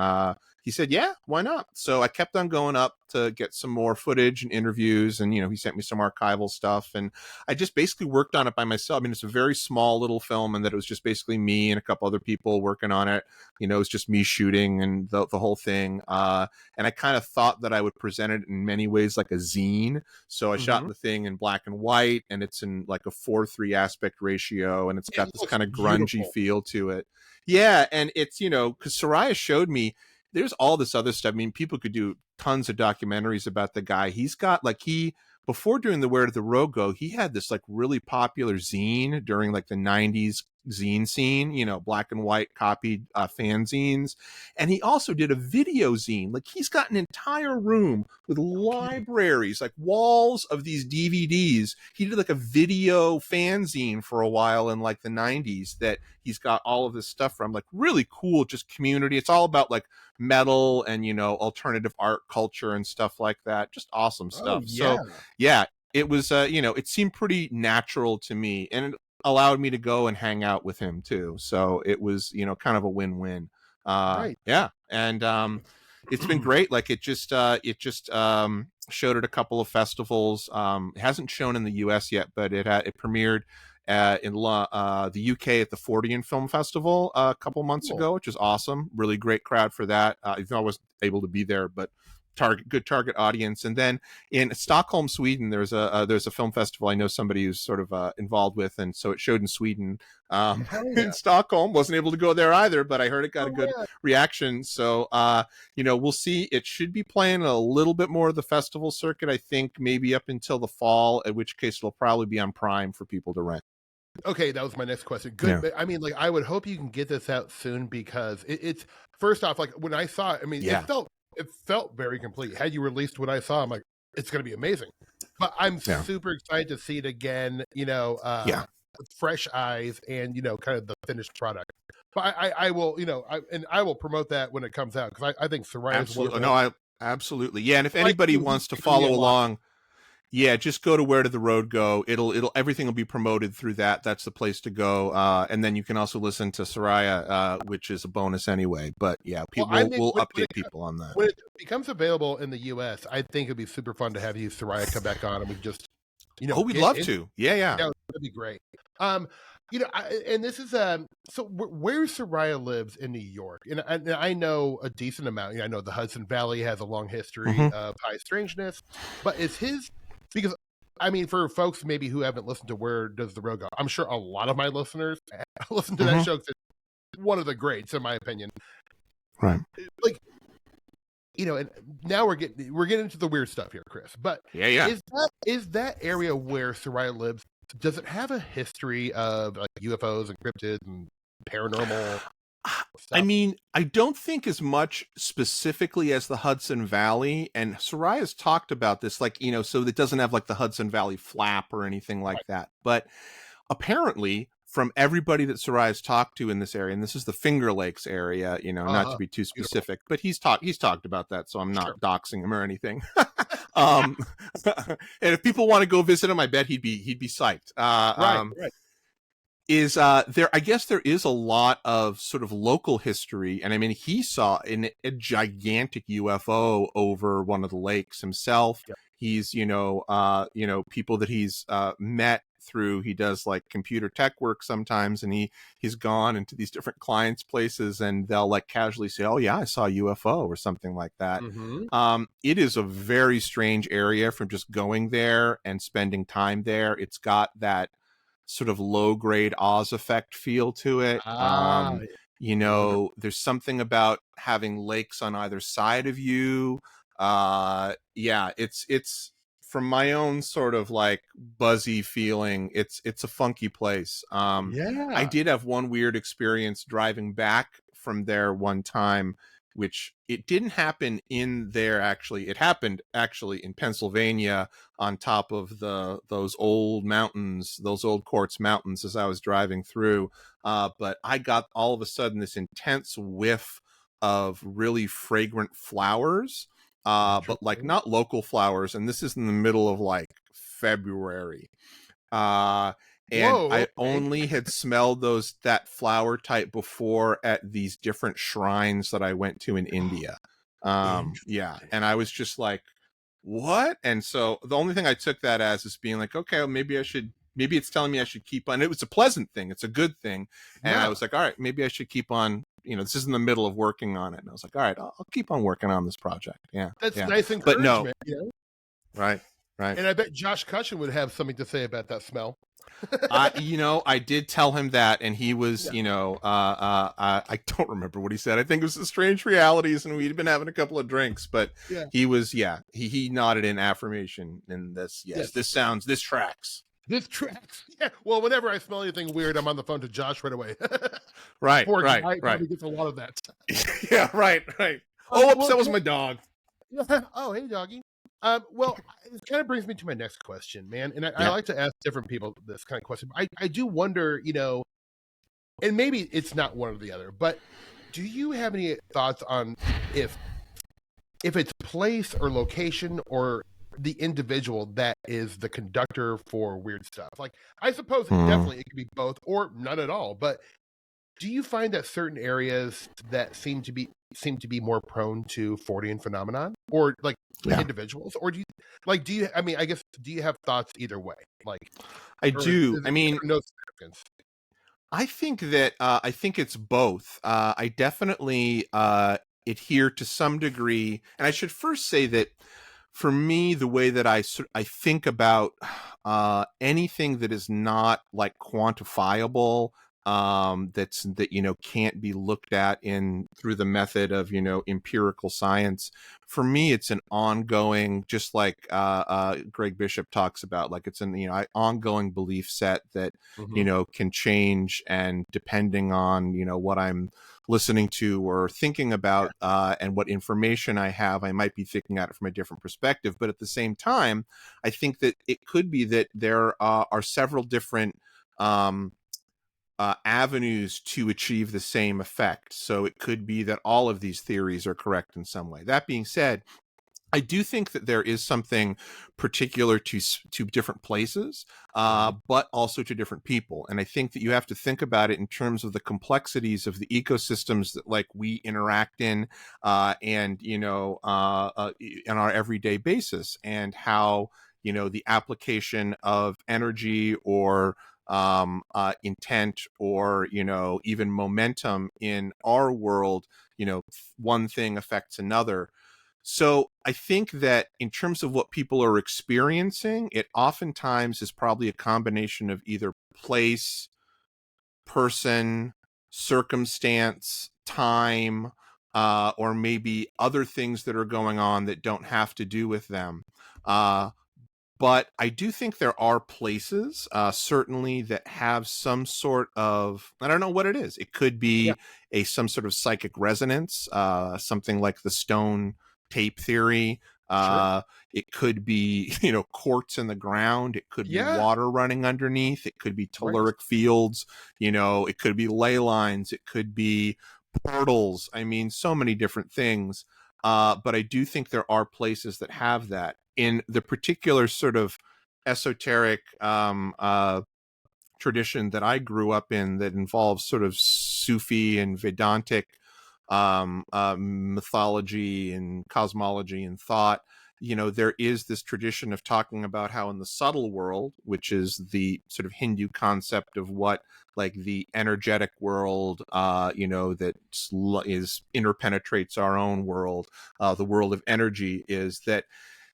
he said, yeah, why not? So I kept on going up to get some more footage and interviews. And, he sent me some archival stuff. And I just basically worked on it by myself. I mean, it's a very small little film, and that it was just basically me and a couple other people working on it. It was just me shooting and the whole thing. And I kind of thought that I would present it in many ways like a zine. So I shot the thing in black and white, and it's in like a 4:3 aspect ratio. And it's got this kind of grungy feel to it. Yeah. And it's, because Soraya showed me, there's all this other stuff. I mean, people could do tons of documentaries about the guy. He's got before doing the Where Did the Road Go, he had this like really popular zine during like the 90s zine scene, black and white copied fanzines. And he also did a video zine. Like he's got an entire room with libraries, like walls of these DVDs. He did like a video fanzine for a while in like the 90s that he's got all of this stuff from. Like really cool, just community. It's all about like metal and, alternative art culture and stuff like that. Just awesome stuff. So yeah, it was, it seemed pretty natural to me, and it allowed me to go and hang out with him too. So it was, kind of a win-win. Right. Yeah. And, it's been great. Like it just showed at a couple of festivals. It hasn't shown in the US yet, but it premiered in the UK at the Fortean Film Festival a couple months ago, which is awesome. Really great crowd for that. Even though I wasn't able to be there, but good target audience. And then in Stockholm, Sweden, there's a film festival I know somebody who's sort of involved with, and so it showed in Sweden. In Stockholm, wasn't able to go there either, but I heard it got a good reaction. So we'll see. It should be playing a little bit more of the festival circuit, I think, maybe up until the fall, at which case it'll probably be on Prime for people to rent. Okay, that was my next question. Good. Yeah. I mean, like, I would hope you can get this out soon, because it's first off, like when I saw it, I mean, it felt very complete. Had you released what I saw, I'm like, it's going to be amazing. But I'm super excited to see it again, with fresh eyes and, kind of the finished product. But I will, I will promote that when it comes out, because I think Soraya is wonderful. No, absolutely. Yeah. And if anybody wants to follow along, just go to Where Did the Road Go. It'll everything will be promoted through that. That's the place to go. And then you can also listen to Soraya, which is a bonus anyway. But yeah, we'll update people on that. When it becomes available in the US, I think it'd be super fun to have you, Soraya, come back on, and we just, we'd love to. Yeah. That'd be great. And this is so where Soraya lives in New York, and I know a decent amount. I know the Hudson Valley has a long history of high strangeness, but is his, because I mean, for folks maybe who haven't listened to Where Does the Road Go, I'm sure a lot of my listeners listen to that show, because it's one of the greats, in my opinion. Right. Like, and now we're getting into the weird stuff here, Chris. But is that area where Soraya lives, does it have a history of like UFOs and cryptids and paranormal stuff? I mean, I don't think as much specifically as the Hudson Valley, and Soraya's talked about this, like, so it doesn't have like the Hudson Valley flap or anything like that. But apparently, from everybody that Soraya's talked to in this area, and this is the Finger Lakes area, not to be too specific, but he's talked about that, so I'm not doxing him or anything. And if people want to go visit him, I bet he'd be psyched. Right. Is there, I guess there is a lot of sort of local history. And I mean, he saw a gigantic UFO over one of the lakes himself. Yeah. He's, people that he's met through, he does like computer tech work sometimes, and he's gone into these different clients' places, and they'll like casually say, oh yeah, I saw a UFO or something like that. It is a very strange area from just going there and spending time there. It's got that sort of low grade Oz effect feel to it. Ah, wonderful. There's something about having lakes on either side of you. Yeah, it's from my own sort of like buzzy feeling. It's a funky place. I Yeah. did have one weird experience driving back from there one time, which it didn't happen in there actually. It happened actually in Pennsylvania on top of those old mountains, those old quartz mountains as I was driving through. But I got all of a sudden this intense whiff of really fragrant flowers, but like Interesting. not local flowers. And this is in the middle of like February. Uh, and Whoa. I Okay. only had smelled that flower type before at these different shrines that I went to in India. Yeah. Interesting. And I was just like, what? And so the only thing I took that as is being like, okay, well, maybe it's telling me I should keep on. It was a pleasant thing. It's a good thing. And I Yeah. was like, all right, maybe I should keep on, this is in the middle of working on it. And I was like, all right, I'll keep on working on this project. Yeah. That's Yeah. nice But no, encouragement, you know? right. Right. And I bet Josh Cushin would have something to say about that smell. I did tell him that, and he was, Yeah. I don't remember what he said. I think it was the strange realities, and we'd been having a couple of drinks, but Yeah. he was, he nodded in affirmation in this. Yes, Yes. this tracks. This tracks. Yeah. Well, whenever I smell anything weird, I'm on the phone to Josh right away. Right, Poor right, guy right. probably gets a lot of that. Yeah, right, right. Oh, oops, Well, that was my dog. oh, hey, doggy. Well, it kind of brings me to my next question, man. And I Yeah. like to ask different people this kind of question. I do wonder, and maybe it's not one or the other, but do you have any thoughts on if it's place or location or the individual that is the conductor for weird stuff? Like, I suppose definitely it could be both or none at all. But do you find that certain areas that seem to be more prone to Fortean phenomenon, or like Yeah. individuals, or do you? I mean, I guess, do you have thoughts either way? Like, I or do. is I it mean, no significance? I think that I think it's both. I definitely adhere to some degree, and I should first say that for me, the way that I think about anything that is not like quantifiable, that can't be looked at in through the method of empirical science. For me, it's an ongoing, just like Greg Bishop talks about, like it's an ongoing belief set that Mhm. can change, and depending on what I'm listening to or thinking about, and what information I have, I might be thinking at it from a different perspective. But at the same time, I think that it could be that there are several different avenues to achieve the same effect. So it could be that all of these theories are correct in some way. That being said, I do think that there is something particular to different places, Mhm. but also to different people. And I think that you have to think about it in terms of the complexities of the ecosystems that like we interact in, and on our everyday basis, and how the application of energy or intent or even momentum in our world, one thing affects another. So I think that in terms of what people are experiencing, it oftentimes is probably a combination of either place, person, circumstance, time, or maybe other things that are going on that don't have to do with them. But I do think there are places, certainly, that have some sort of, I don't know what it is. It could Yeah. be some sort of psychic resonance, something like the stone tape theory. Sure. It could be, quartz in the ground. It could be Yeah. water running underneath. It could be Right. telluric fields. It could be ley lines. It could be portals. I mean, so many different things. But I do think there are places that have that. In the particular sort of esoteric tradition that I grew up in, that involves sort of Sufi and Vedantic mythology and cosmology and thought, there is this tradition of talking about how in the subtle world, which is the sort of Hindu concept of what like the energetic world, that interpenetrates our own world, the world of energy, is that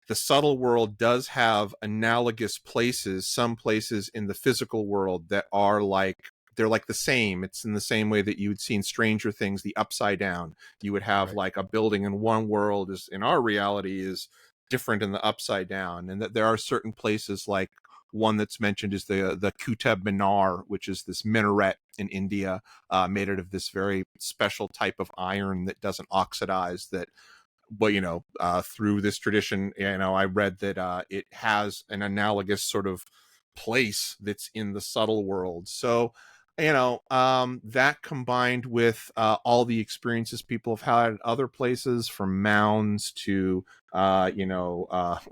the subtle world does have analogous places, some places in the physical world that are like, they're like the same. It's in the same way that you would see in Stranger Things, the upside down. You would have like a building in one world is in our reality is different in the upside down. And that there are certain places, like one that's mentioned is the Qutb Minar, which is this minaret in India, made out of this very special type of iron that doesn't oxidize, that, but through this tradition, I read that it has an analogous sort of place that's in the subtle world. So that combined with all the experiences people have had at other places, from mounds to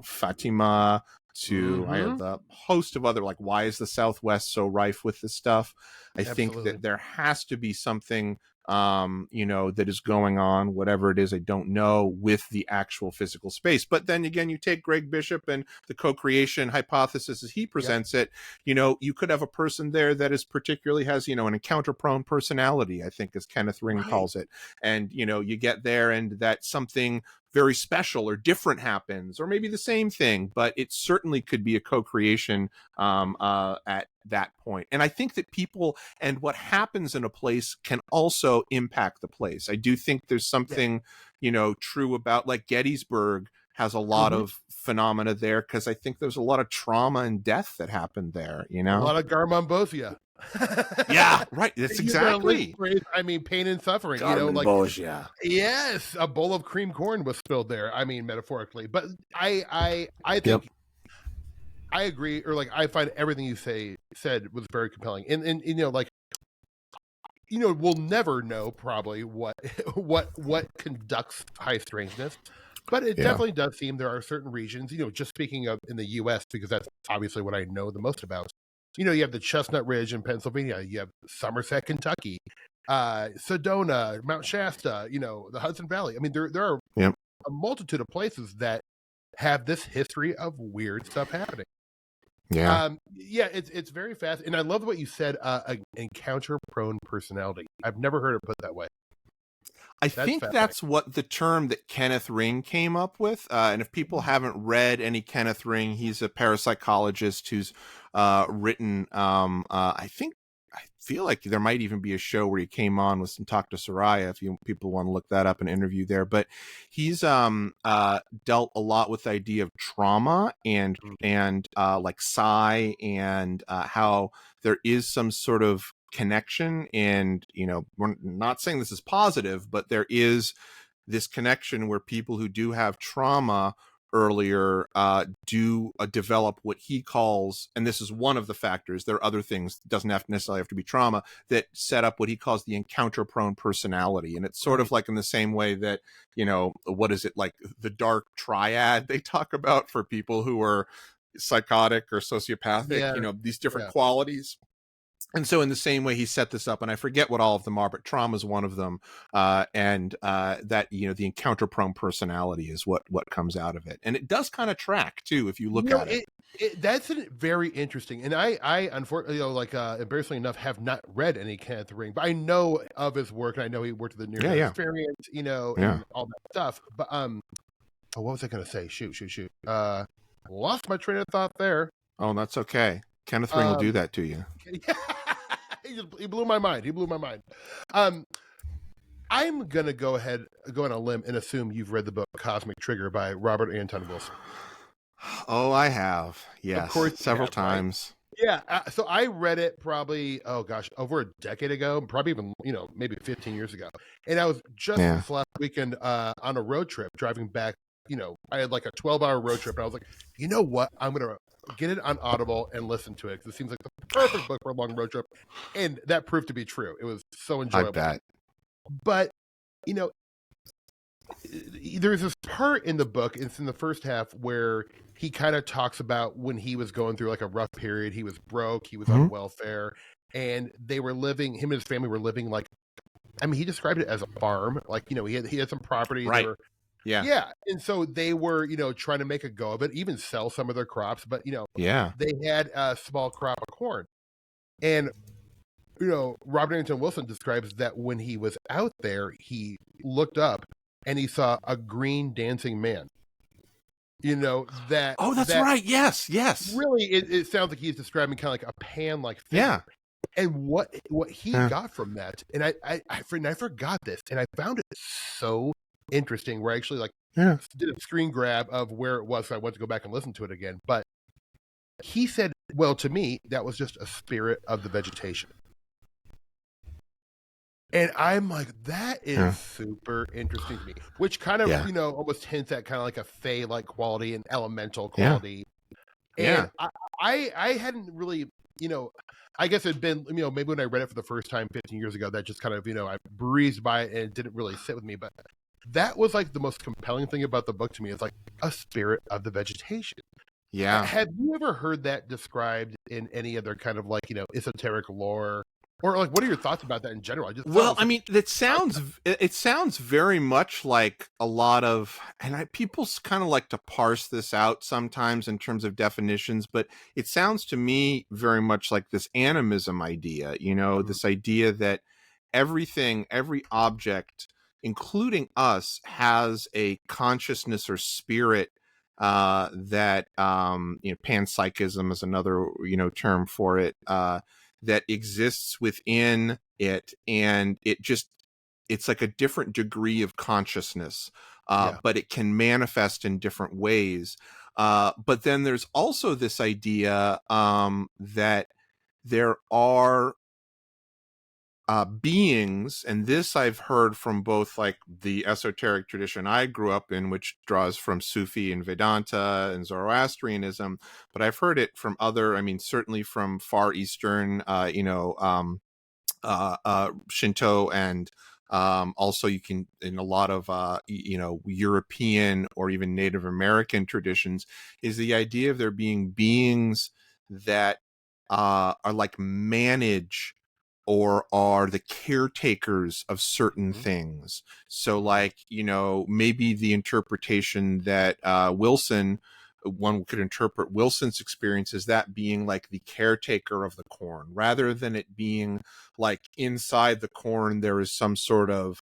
Fatima to I have the host of other, like, why is the Southwest so rife with this stuff? I think that there has to be something that is going on, whatever it is, I don't know, with the actual physical space. But then again, you take Greg Bishop and the co-creation hypothesis as he presents it, you could have a person there that is particularly has, an encounter-prone personality, I think, as Kenneth Ring calls it. And, you get there and that something very special or different happens, or maybe the same thing, but it certainly could be a co-creation at that point. And I think that people and what happens in a place can also impact the place. I do think there's something, true about, like, Gettysburg has a lot of phenomena there, because I think there's a lot of trauma and death that happened there, A lot of Garmonbosia. Yeah, right. That's exactly. I mean, pain and suffering. Yes, a bowl of cream corn was spilled there. I mean, metaphorically, but I think I agree, or like I find everything you said was very compelling, and we'll never know probably what conducts high strangeness. But it definitely does seem there are certain regions, just speaking of in the U.S., because that's obviously what I know the most about. You have the Chestnut Ridge in Pennsylvania. You have Somerset, Kentucky, Sedona, Mount Shasta, the Hudson Valley. I mean, there are a multitude of places that have this history of weird stuff happening. It's very fast. And I love what you said, encounter-prone personality. I've never heard it put that way. I think that's what the term that Kenneth Ring came up with. And if people haven't read any Kenneth Ring, he's a parapsychologist who's written, I feel like there might even be a show where he came on with some Talk to Soraya, if people want to look that up and interview there. But he's dealt a lot with the idea of trauma and like psi, and how there is some sort of connection. And we're not saying this is positive, but there is this connection where people who do have trauma earlier do develop what he calls, and this is one of the factors, there are other things, doesn't necessarily have to be trauma, that set up what he calls the encounter-prone personality. And it's sort of like in the same way that, what is it, like the dark triad they talk about for people who are psychotic or sociopathic, these different qualities. And so in the same way, he set this up, and I forget what all of them are, but trauma is one of them. And that, the encounter-prone personality is what comes out of it. And it does kind of track, too, if you look at it. That's very interesting. And I unfortunately, embarrassingly enough, have not read any Kenneth Ring, but I know of his work, and I know he worked at the Near Experience, and all that stuff. But what was I going to say? Shoot. Lost my train of thought there. Oh, that's okay. Kenneth Ring will do that to you. He blew my mind. I'm going to go on a limb and assume you've read the book Cosmic Trigger by Robert Anton Wilson. Oh, I have. Yes. Of course, several times. Right? Yeah. So I read it probably, over a decade ago, probably even, maybe 15 years ago. And I was just this last weekend on a road trip driving back. I had like a 12-hour road trip, and I was like, you know what? I'm going to get it on Audible and listen to it, because it seems like the perfect book for a long road trip. And that proved to be true. It was so enjoyable. I bet. But, there's this part in the book, it's in the first half, where he kind of talks about when he was going through like a rough period. He was broke, he was on welfare, and him and his family were living like, he described it as a farm. Like, he had some property. Right. Yeah. And so they were, trying to make a go of it, even sell some of their crops. But, they had a small crop of corn. And, Robert Anton Wilson describes that when he was out there, he looked up and he saw a green dancing man. that Oh, that's that right. Yes. really it sounds like he's describing kind of like a pan-like figure. Yeah. And what he Yeah. got from that, and I forgot this, and I found it so interesting. Where I actually did a screen grab of where it was, so I went to go back and listen to it again. But he said, "Well, to me, that was just a spirit of the vegetation." And I'm like, that is super interesting to me, which kind of almost hints at kind of like a Fey-like quality and elemental quality. And I hadn't really, I guess it'd been, maybe when I read it for the first time 15 years ago, that just kind of, I breezed by it and it didn't really sit with me. But that was like the most compelling thing about the book to me. It's like a spirit of the vegetation. Yeah. Have you ever heard that described in any other kind of like, esoteric lore? Or like, what are your thoughts about that in general? I mean, it sounds very much like a lot of, and people kind of like to parse this out sometimes in terms of definitions, but it sounds to me very much like this animism idea, this idea that every object, including us, has a consciousness or spirit, that, panpsychism is another, term for it, that exists within it, and it's like a different degree of consciousness, but it can manifest in different ways. But then there's also this idea that there are beings, and this I've heard from both like the esoteric tradition I grew up in, which draws from Sufi and Vedanta and Zoroastrianism, but I've heard it from other, I mean, certainly from Far Eastern, Shinto, and also you can, in a lot of, European or even Native American traditions, is the idea of there being beings that are like manage or are the caretakers of certain things. So like, maybe the interpretation that one could interpret Wilson's experience as that being like the caretaker of the corn, rather than it being like inside the corn there is some sort of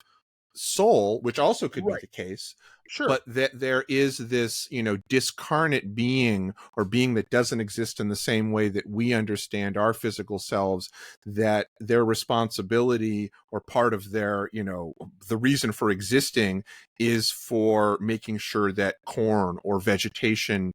soul, which also could be the case. Sure. But that there is this, discarnate being, or being that doesn't exist in the same way that we understand our physical selves, that their responsibility or part of their, the reason for existing is for making sure that corn or vegetation,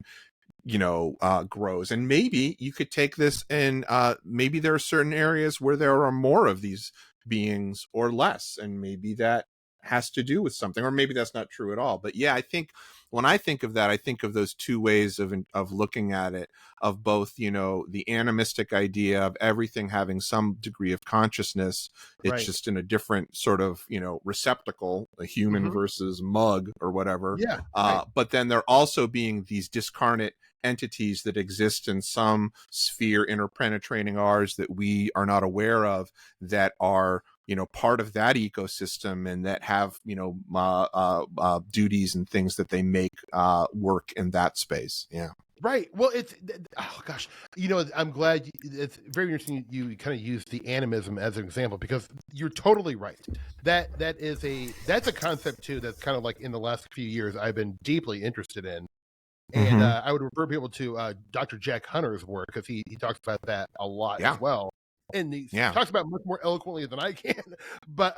grows. And maybe you could take this and maybe there are certain areas where there are more of these beings or less, and maybe that has to do with something, or maybe that's not true at all. But yeah, I think when I think of that, I think of those two ways of looking at it, of both, the animistic idea of everything having some degree of consciousness. It's just in a different sort of, receptacle, a human versus mug or whatever. But then there also being these discarnate entities that exist in some sphere interpenetrating ours that we are not aware of, that are, part of that ecosystem, and that have, duties and things that they make work in that space. Yeah. Right. Well, oh gosh, I'm glad it's very interesting you kind of used the animism as an example, because you're totally right. That's a concept too that's kind of like in the last few years I've been deeply interested in. And I would refer people to Dr. Jack Hunter's work, because he talks about that a lot as well. And he talks about it much more eloquently than I can. But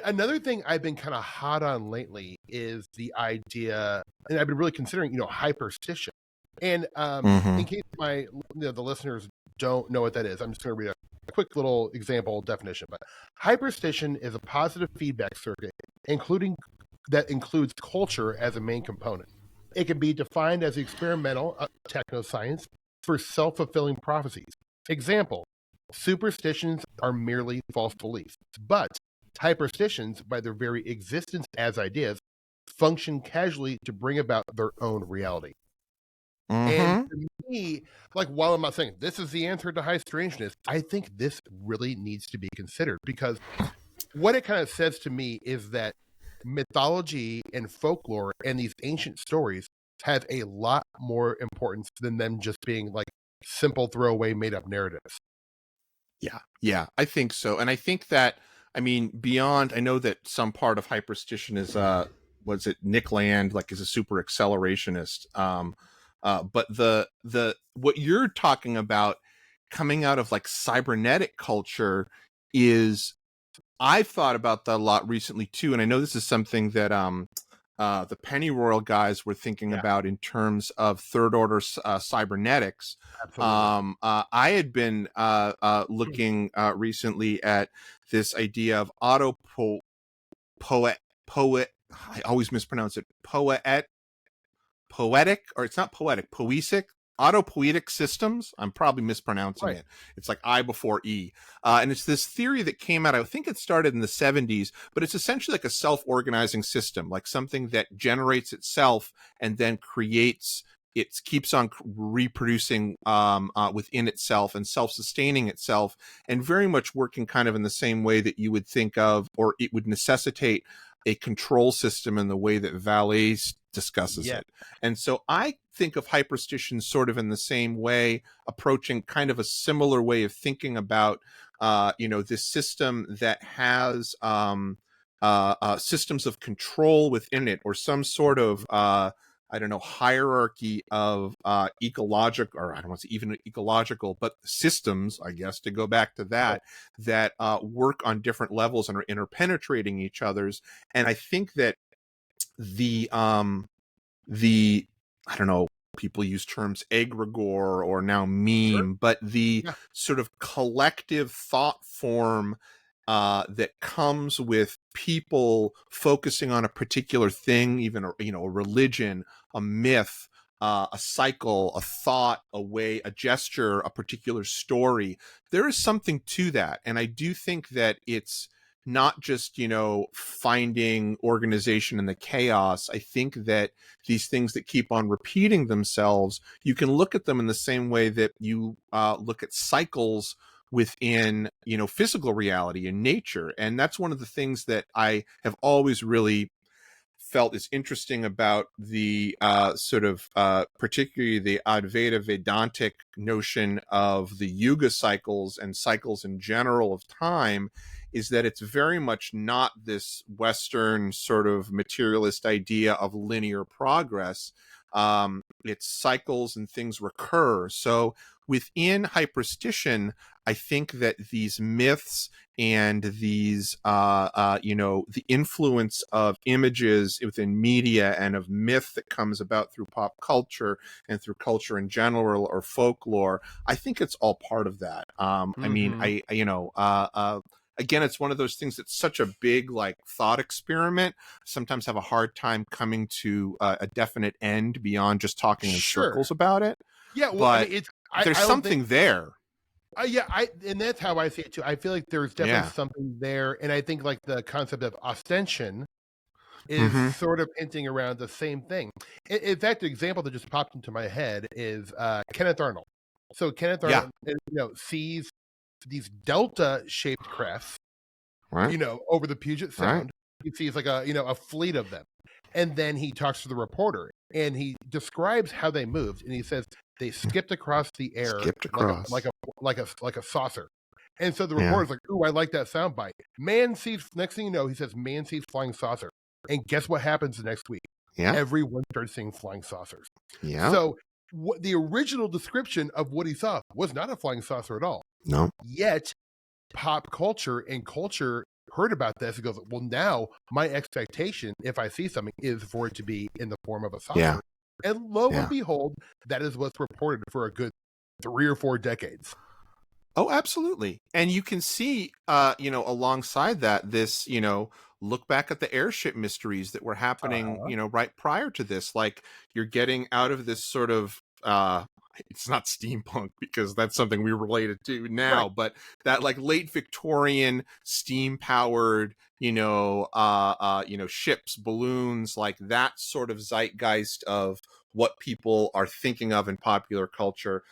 another thing I've been kind of hot on lately is the idea, and I've been really considering, hyperstition. And in case the listeners don't know what that is, I'm just going to read a quick little example definition. But hyperstition is a positive feedback circuit, that includes culture as a main component. It can be defined as experimental technoscience for self-fulfilling prophecies. Example, superstitions are merely false beliefs, but hyperstitions, by their very existence as ideas, function casually to bring about their own reality. And to me, like, while I'm not saying this is the answer to high strangeness, I think this really needs to be considered, because what it kind of says to me is that mythology and folklore and these ancient stories have a lot more importance than them just being like simple throwaway made up narratives. Yeah, I think so. And I think that, I mean, beyond, I know that some part of hyperstition is was it Nick Land, like, is a super accelerationist. But the what you're talking about coming out of like cybernetic culture is, I've thought about that a lot recently too, and I know this is something that the Pennyroyal guys were thinking about in terms of third order cybernetics. Absolutely. I had been looking recently at this idea of poet. I always mispronounce it. Poetic, or it's not poetic, poesic, autopoietic systems. I'm probably mispronouncing Right. it. It's like I before E. And it's this theory that came out, I think it started in the 70s, but it's essentially like a self-organizing system, like something that generates itself and then creates, it keeps on reproducing within itself and self-sustaining itself, and very much working kind of in the same way that you would think of, or it would necessitate a control system in the way that Valet discusses it. And so I think of hyperstition sort of in the same way, approaching kind of a similar way of thinking about, this system that has systems of control within it, or some sort of, I don't know, hierarchy of ecological, or I don't want to say even ecological, but systems, I guess, to go back to that, that work on different levels and are interpenetrating each other's. And I think that the I don't know, people use terms egregore or now meme, but the sort of collective thought form that comes with people focusing on a particular thing, even a religion, a myth, a cycle, a thought, a way, a gesture, a particular story. There is something to that, and I do think that it's not just finding organization in the chaos. I think that these things that keep on repeating themselves, you can look at them in the same way that you look at cycles within physical reality and nature. And that's one of the things that I have always really felt is interesting about the particularly the Advaita Vedantic notion of the yuga cycles and cycles in general of time, is that it's very much not this Western sort of materialist idea of linear progress. It's cycles and things recur. So within hyperstition, I think that these myths and these, the influence of images within media and of myth that comes about through pop culture and through culture in general, or folklore, I think it's all part of that. I mean, again, it's one of those things that's such a big like thought experiment. Sometimes have a hard time coming to a definite end beyond just talking in circles about it. Yeah, well, but I mean, there's something there. And that's how I see it too. I feel like there's definitely something there, and I think like the concept of ostension is sort of hinting around the same thing. In fact, the example that just popped into my head is Kenneth Arnold. So Kenneth Arnold, sees these delta-shaped crests, over the Puget Sound. He sees like a fleet of them, and then he talks to the reporter, and he describes how they moved, and he says they skipped across the air like a saucer. And so the reporter's like, "Ooh, I like that soundbite." Man sees. Next thing you know, he says, "Man sees flying saucer," and guess what happens the next week? Everyone starts seeing flying saucers. So what the original description of what he saw was not a flying saucer at all. No. Yet pop culture and culture heard about this and goes, well, now my expectation, if I see something, is for it to be in the form of a saucer. And lo and behold, that is what's reported for a good 3 or 4 decades. Oh, absolutely. And you can see, alongside that, this, look back at the airship mysteries that were happening, right prior to this. Like, you're getting out of this sort of, it's not steampunk because that's something we related to now, but that like late Victorian steam powered, ships, balloons, like that sort of zeitgeist of what people are thinking of in popular culture.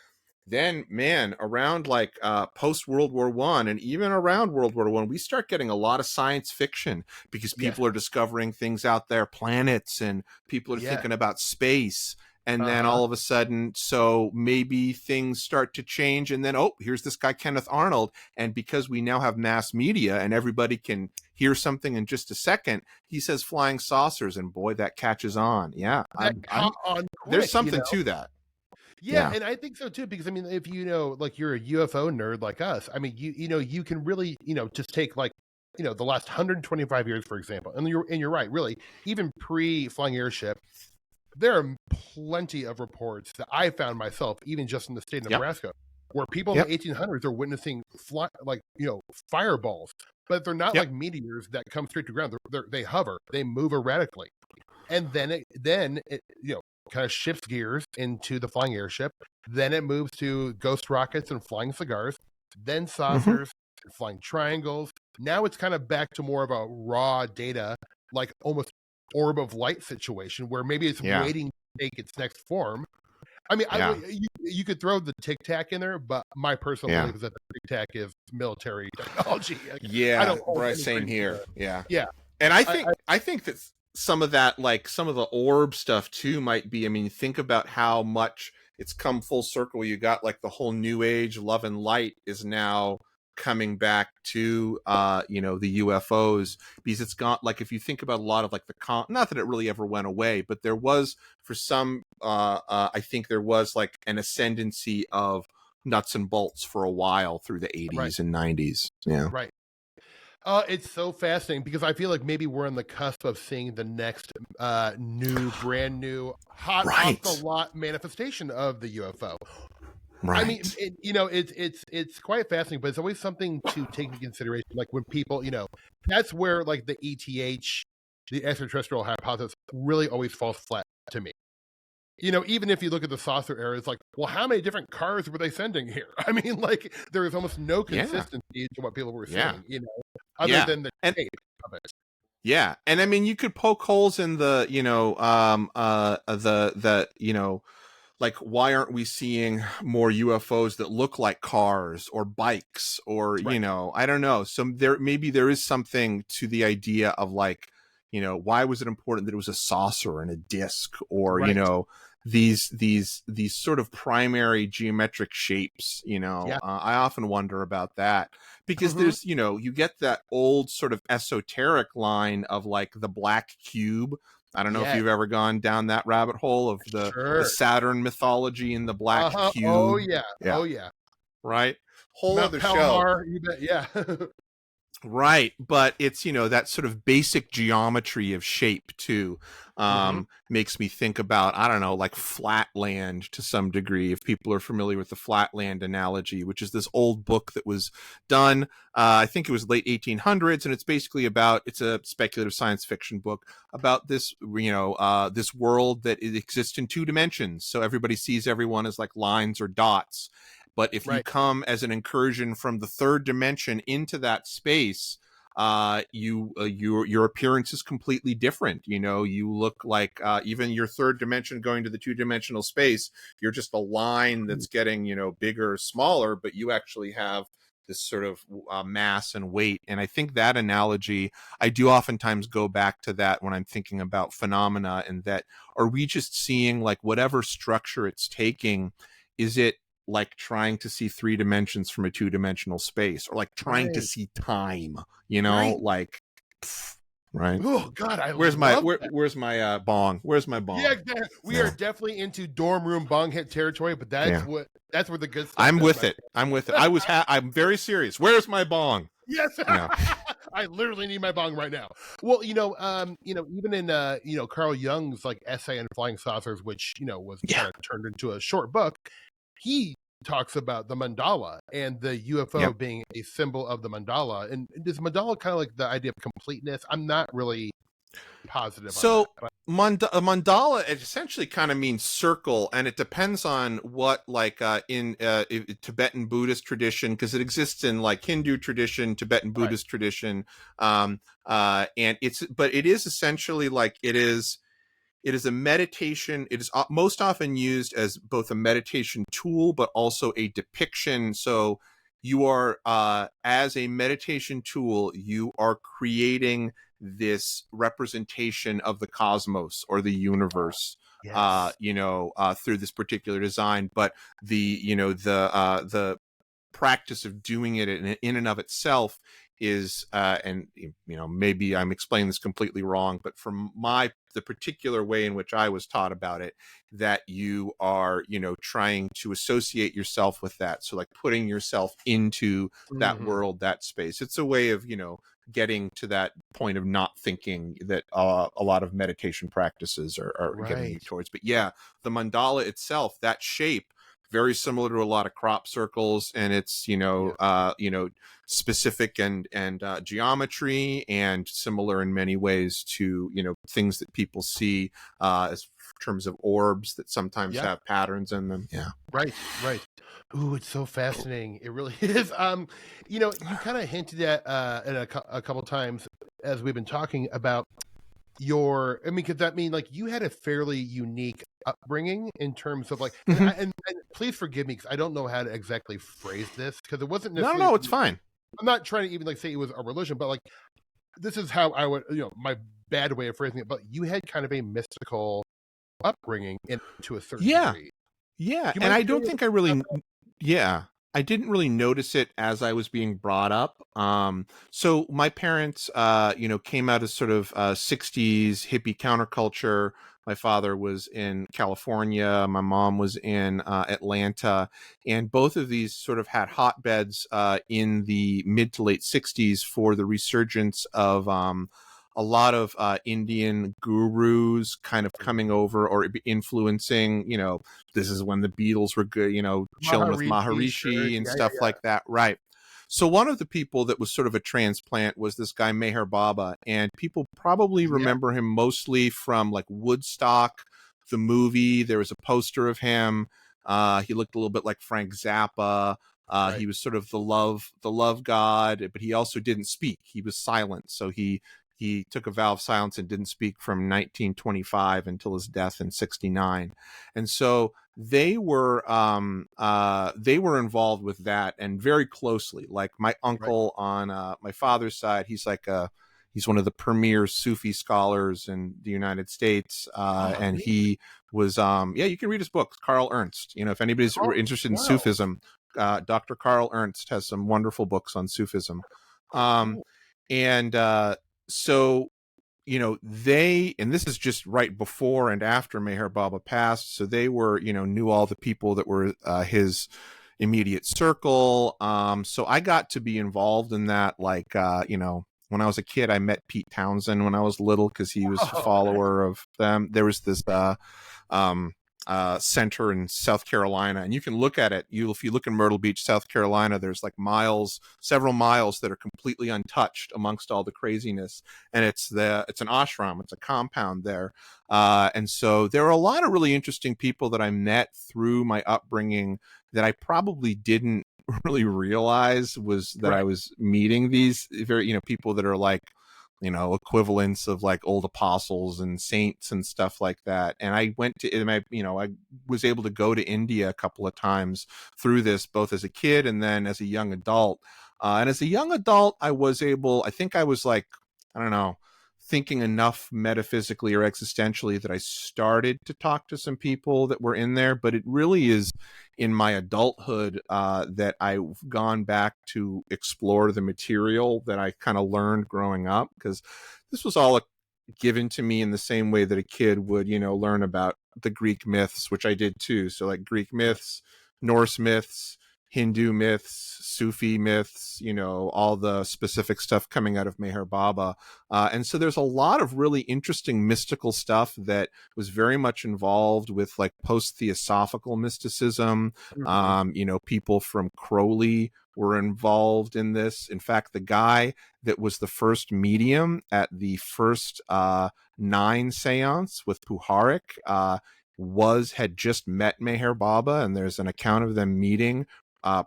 Then, man, around like post World War I, and even around World War I, we start getting a lot of science fiction because people are discovering things out there, planets, and people are thinking about space. and then all of a sudden, so maybe things start to change, and then, oh, here's this guy Kenneth Arnold, and because we now have mass media and everybody can hear something in just a second, he says flying saucers, and boy, that catches on. Yeah, That caught on quick, there's something to that. Yeah, and I think so too, because I mean, if like you're a UFO nerd like us, I mean, you can really, just take like, the last 125 years, for example, and you're right, really, even pre-flying airship, there are plenty of reports that I found myself, even just in the state of Nebraska, where people in the 1800s are witnessing fireballs, but they're not like meteors that come straight to ground. They hover, they move erratically, and then it kind of shifts gears into the flying airship. Then it moves to ghost rockets and flying cigars, then saucers, and flying triangles. Now it's kind of back to more of a raw data, like almost orb of light situation, where maybe it's waiting to take its next form. I mean, you could throw the Tic Tac in there, but my personal belief is that the Tic Tac is military technology. Same here. Yeah. And I think that some of that, like some of the orb stuff too, might be, I mean, think about how much it's come full circle. You got like the whole new age love and light is now coming back to the UFOs, because it's got, like, if you think about a lot of like not that it really ever went away, but there was, for some I think there was like an ascendancy of nuts and bolts for a while through the 80s and 90s. It's so fascinating, because I feel like maybe we're on the cusp of seeing the next brand new hot off the lot manifestation of the UFO. I mean, it's quite fascinating, but it's always something to take into consideration. Like when people, that's where like the ETH, the extraterrestrial hypothesis, really always falls flat to me. Even if you look at the saucer era, it's like, well, how many different cars were they sending here? I mean, like, there is almost no consistency to what people were saying, other than the tape of it. Yeah. And I mean, you could poke holes in the, like, why aren't we seeing more UFOs that look like cars or bikes or, I don't know. Maybe there is something to the idea of like, why was it important that it was a saucer and a disc, or, these sort of primary geometric shapes, I often wonder about that, because there's, you get that old sort of esoteric line of like the black cube. I don't know if you've ever gone down that rabbit hole of the Saturn mythology and the black cube. Oh yeah. Right. Whole Mount other Palomar, show. You bet. Yeah. Right. But it's, that sort of basic geometry of shape too, makes me think about, I don't know, like Flatland to some degree, if people are familiar with the Flatland analogy, which is this old book that was done, I think it was late 1800s, and it's basically it's a speculative science fiction book about this, this world that exists in two dimensions. So everybody sees everyone as like lines or dots. But if you come as an incursion from the third dimension into that space, your appearance is completely different. You look like, even your third dimension going to the two-dimensional space, you're just a line that's getting, bigger or smaller, but you actually have this sort of mass and weight. And I think that analogy, I do oftentimes go back to that when I'm thinking about phenomena, and that, are we just seeing like whatever structure it's taking? Is it like trying to see three dimensions from a two-dimensional space, or like trying to see time, like, right? Oh God, where's my bong? Where's my bong? Yeah, we are definitely into dorm room bong hit territory, but that's where the good stuff I'm is, with it. I'm very serious. Where's my bong? Yes. I literally need my bong right now. Well, even in Carl Jung's like essay on flying saucers, which was kind of turned into a short book, he talks about the mandala and the UFO being a symbol of the mandala. And does mandala kind of like the idea of completeness? I'm not really positive. So on that, a mandala, it essentially kind of means circle, and it depends on what, like, in Tibetan Buddhist tradition, because it exists in like Hindu tradition, Tibetan Buddhist tradition, and it is essentially like it is a meditation. It is most often used as both a meditation tool, but also a depiction. So you are, as a meditation tool, you are creating this representation of the cosmos or the universe. Yes. through this particular design. But the practice of doing it in and of itself is, and maybe I'm explaining this completely wrong, but from the particular way in which I was taught about it, that you are, trying to associate yourself with that. So like putting yourself into that Mhm. world, that space. It's a way of, getting to that point of not thinking that a lot of meditation practices are getting you Right. towards. But yeah, the mandala itself, that shape, very similar to a lot of crop circles, and it's Yeah. specific and geometry, and similar in many ways to things that people see as terms of orbs that sometimes Yeah. have patterns in them. Yeah. Right. Right. Ooh, it's so fascinating. It really is. You kind of hinted at in a couple times as we've been talking about because that mean like you had a fairly unique upbringing in terms of like, Hmm. and please forgive me because I don't know how to exactly phrase this because it wasn't No, necessarily. no, it's fine. I'm not trying to even like say it was a religion, but like this is how I would, my bad way of phrasing it. But you had kind of a mystical upbringing to a certain Yeah. degree. Yeah, Do you and mind I sharing don't a little think I bit about really, yeah, I didn't really notice it as I was being brought up. So my parents, came out of sort of 60s hippie counterculture. My father was in California. My mom was in Atlanta, and both of these sort of had hotbeds in the mid to late 60s for the resurgence of a lot of Indian gurus kind of that? coming over or influencing, this is when the Beatles were good, chilling with Maharishi, sure. Maharishi and Yeah, stuff like that. Right. So one of the people that was sort of a transplant was this guy Meher Baba, and people probably yeah. Yeah, remember him mostly from like Woodstock, the movie. There was a poster of him. He looked a little bit like Frank Zappa. right. He was sort of the love god, but he also didn't speak. He was silent. So he took a vow of silence and didn't speak from 1925 until his death in 69. And so they were involved with that, and very closely. Like my Right. uncle on my father's side, he's one of the premier Sufi scholars in the United States, Oh, and really? he was yeah, you can read his book, Carl Ernst. If anybody's Oh, interested in wow. Sufism, Dr. Carl Ernst has some wonderful books on Sufism. Oh, um cool. and so and this is just right before and after Meher Baba passed, so they were, knew all the people that were his immediate circle. So I got to be involved in that, like, when I was a kid, I met Pete Townsend when I was little because he was a Oh, nice. follower of them. There was this um center in South Carolina, and you can look at it. If you look in Myrtle Beach, South Carolina, there's like several miles that are completely untouched amongst all the craziness, and it's an ashram, it's a compound there, and so there are a lot of really interesting people that I met through my upbringing that I probably didn't really realize was that I Right. was meeting these very people that are like equivalents of like old apostles and saints and stuff like that. And I went to, I was able to go to India a couple of times through this, both as a kid and then as a young adult. And as a young adult, I think I was like, I don't know, thinking enough metaphysically or existentially that I started to talk to some people that were in there. But it really is in my adulthood that I've gone back to explore the material that I kind of learned growing up, because this was all given to me in the same way that a kid would, learn about the Greek myths, which I did too. So like Greek myths, Norse myths, Hindu myths, Sufi myths, all the specific stuff coming out of Meher Baba. And so there's a lot of really interesting mystical stuff that was very much involved with like post-theosophical mysticism. Mhm. People from Crowley were involved in this. In fact, the guy that was the first medium at the first 9 seance with Puharik had just met Meher Baba, and there's an account of them meeting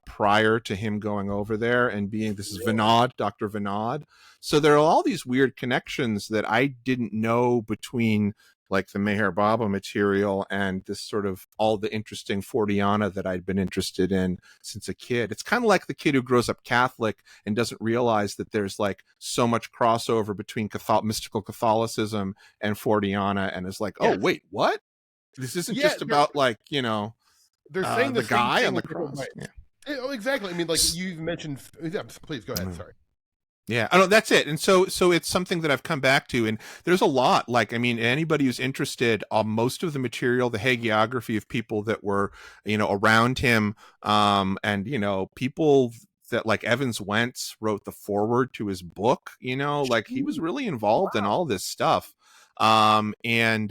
prior to him going over there and being, this is Vinod, Dr. Vinod. So there are all these weird connections that I didn't know between like the Meher Baba material and this sort of all the interesting Forteana that I'd been interested in since a kid. It's kind of like the kid who grows up Catholic and doesn't realize that there's like so much crossover between mystical Catholicism and Forteana, and is like, oh, Yes. wait, what? This isn't Yeah, just about like, they're saying the the same guy thing on the in different cross. ways. Yeah. Oh, exactly. I mean, like you mentioned. Yeah, please go ahead. Sorry. Yeah, I know that's it. And so it's something that I've come back to, and there's a lot. Like, I mean, anybody who's interested, most of the material, the hagiography of people that were, around him, and people that like Evans Wentz wrote the foreword to his book. Like he was really involved in all this stuff. And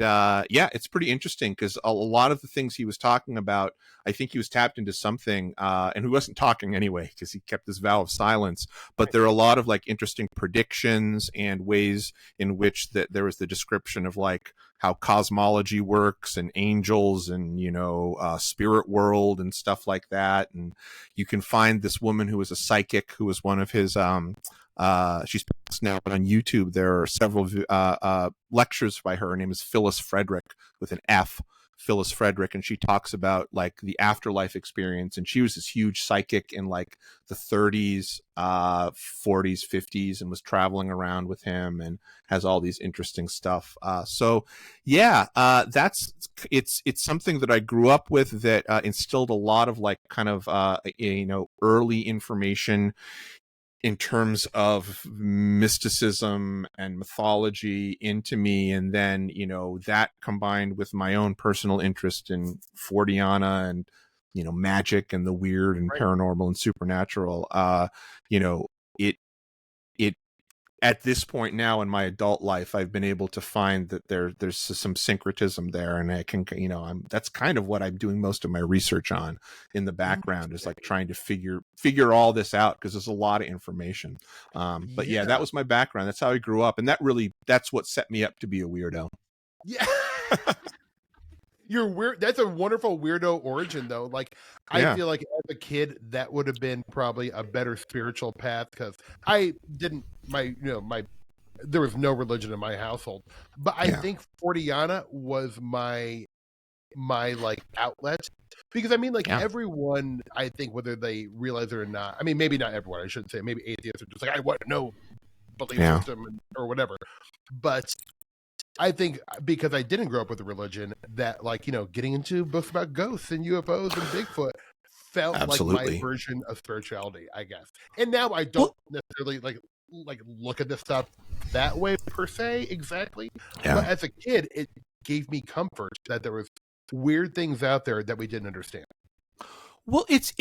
yeah, it's pretty interesting because a lot of the things he was talking about, I think he was tapped into something, and he wasn't talking anyway because he kept this vow of silence. But there are a lot of like interesting predictions and ways in which that there was the description of like how cosmology works and angels and spirit world and stuff like that. And you can find this woman who was a psychic who was one of his she's passed now, but on YouTube there are several lectures by her. Her name is Phyllis Frederick with an F, Phyllis Frederick, and she talks about like the afterlife experience. And she was this huge psychic in like the 30s, 40s, 50s, and was traveling around with him and has all these interesting stuff. So yeah, it's something that I grew up with that instilled a lot of like kind of early information in terms of mysticism and mythology into me. And then, that combined with my own personal interest in Forteana and, magic and the weird and paranormal and supernatural, it at this point now in my adult life, I've been able to find that there's some syncretism there, and I can, that's kind of what I'm doing most of my research on in the background, is like trying to figure all this out because there's a lot of information. But yeah, that was my background. That's how I grew up, and that's what set me up to be a weirdo. Yeah. You're weird. That's a wonderful weirdo origin, though. Like, I feel like as a kid, that would have been probably a better spiritual path because I didn't. There was no religion in my household, but I think Forteana was my like outlet because I mean, like everyone, I think whether they realize it or not. I mean, maybe not everyone. I shouldn't say. Maybe atheists are just like I want to know belief system or whatever, but. I think because I didn't grow up with a religion that like, getting into books about ghosts and UFOs and Bigfoot felt like my version of spirituality, I guess. And now I don't necessarily like look at this stuff that way per se exactly. Yeah. But as a kid, it gave me comfort that there was weird things out there that we didn't understand. Well, it's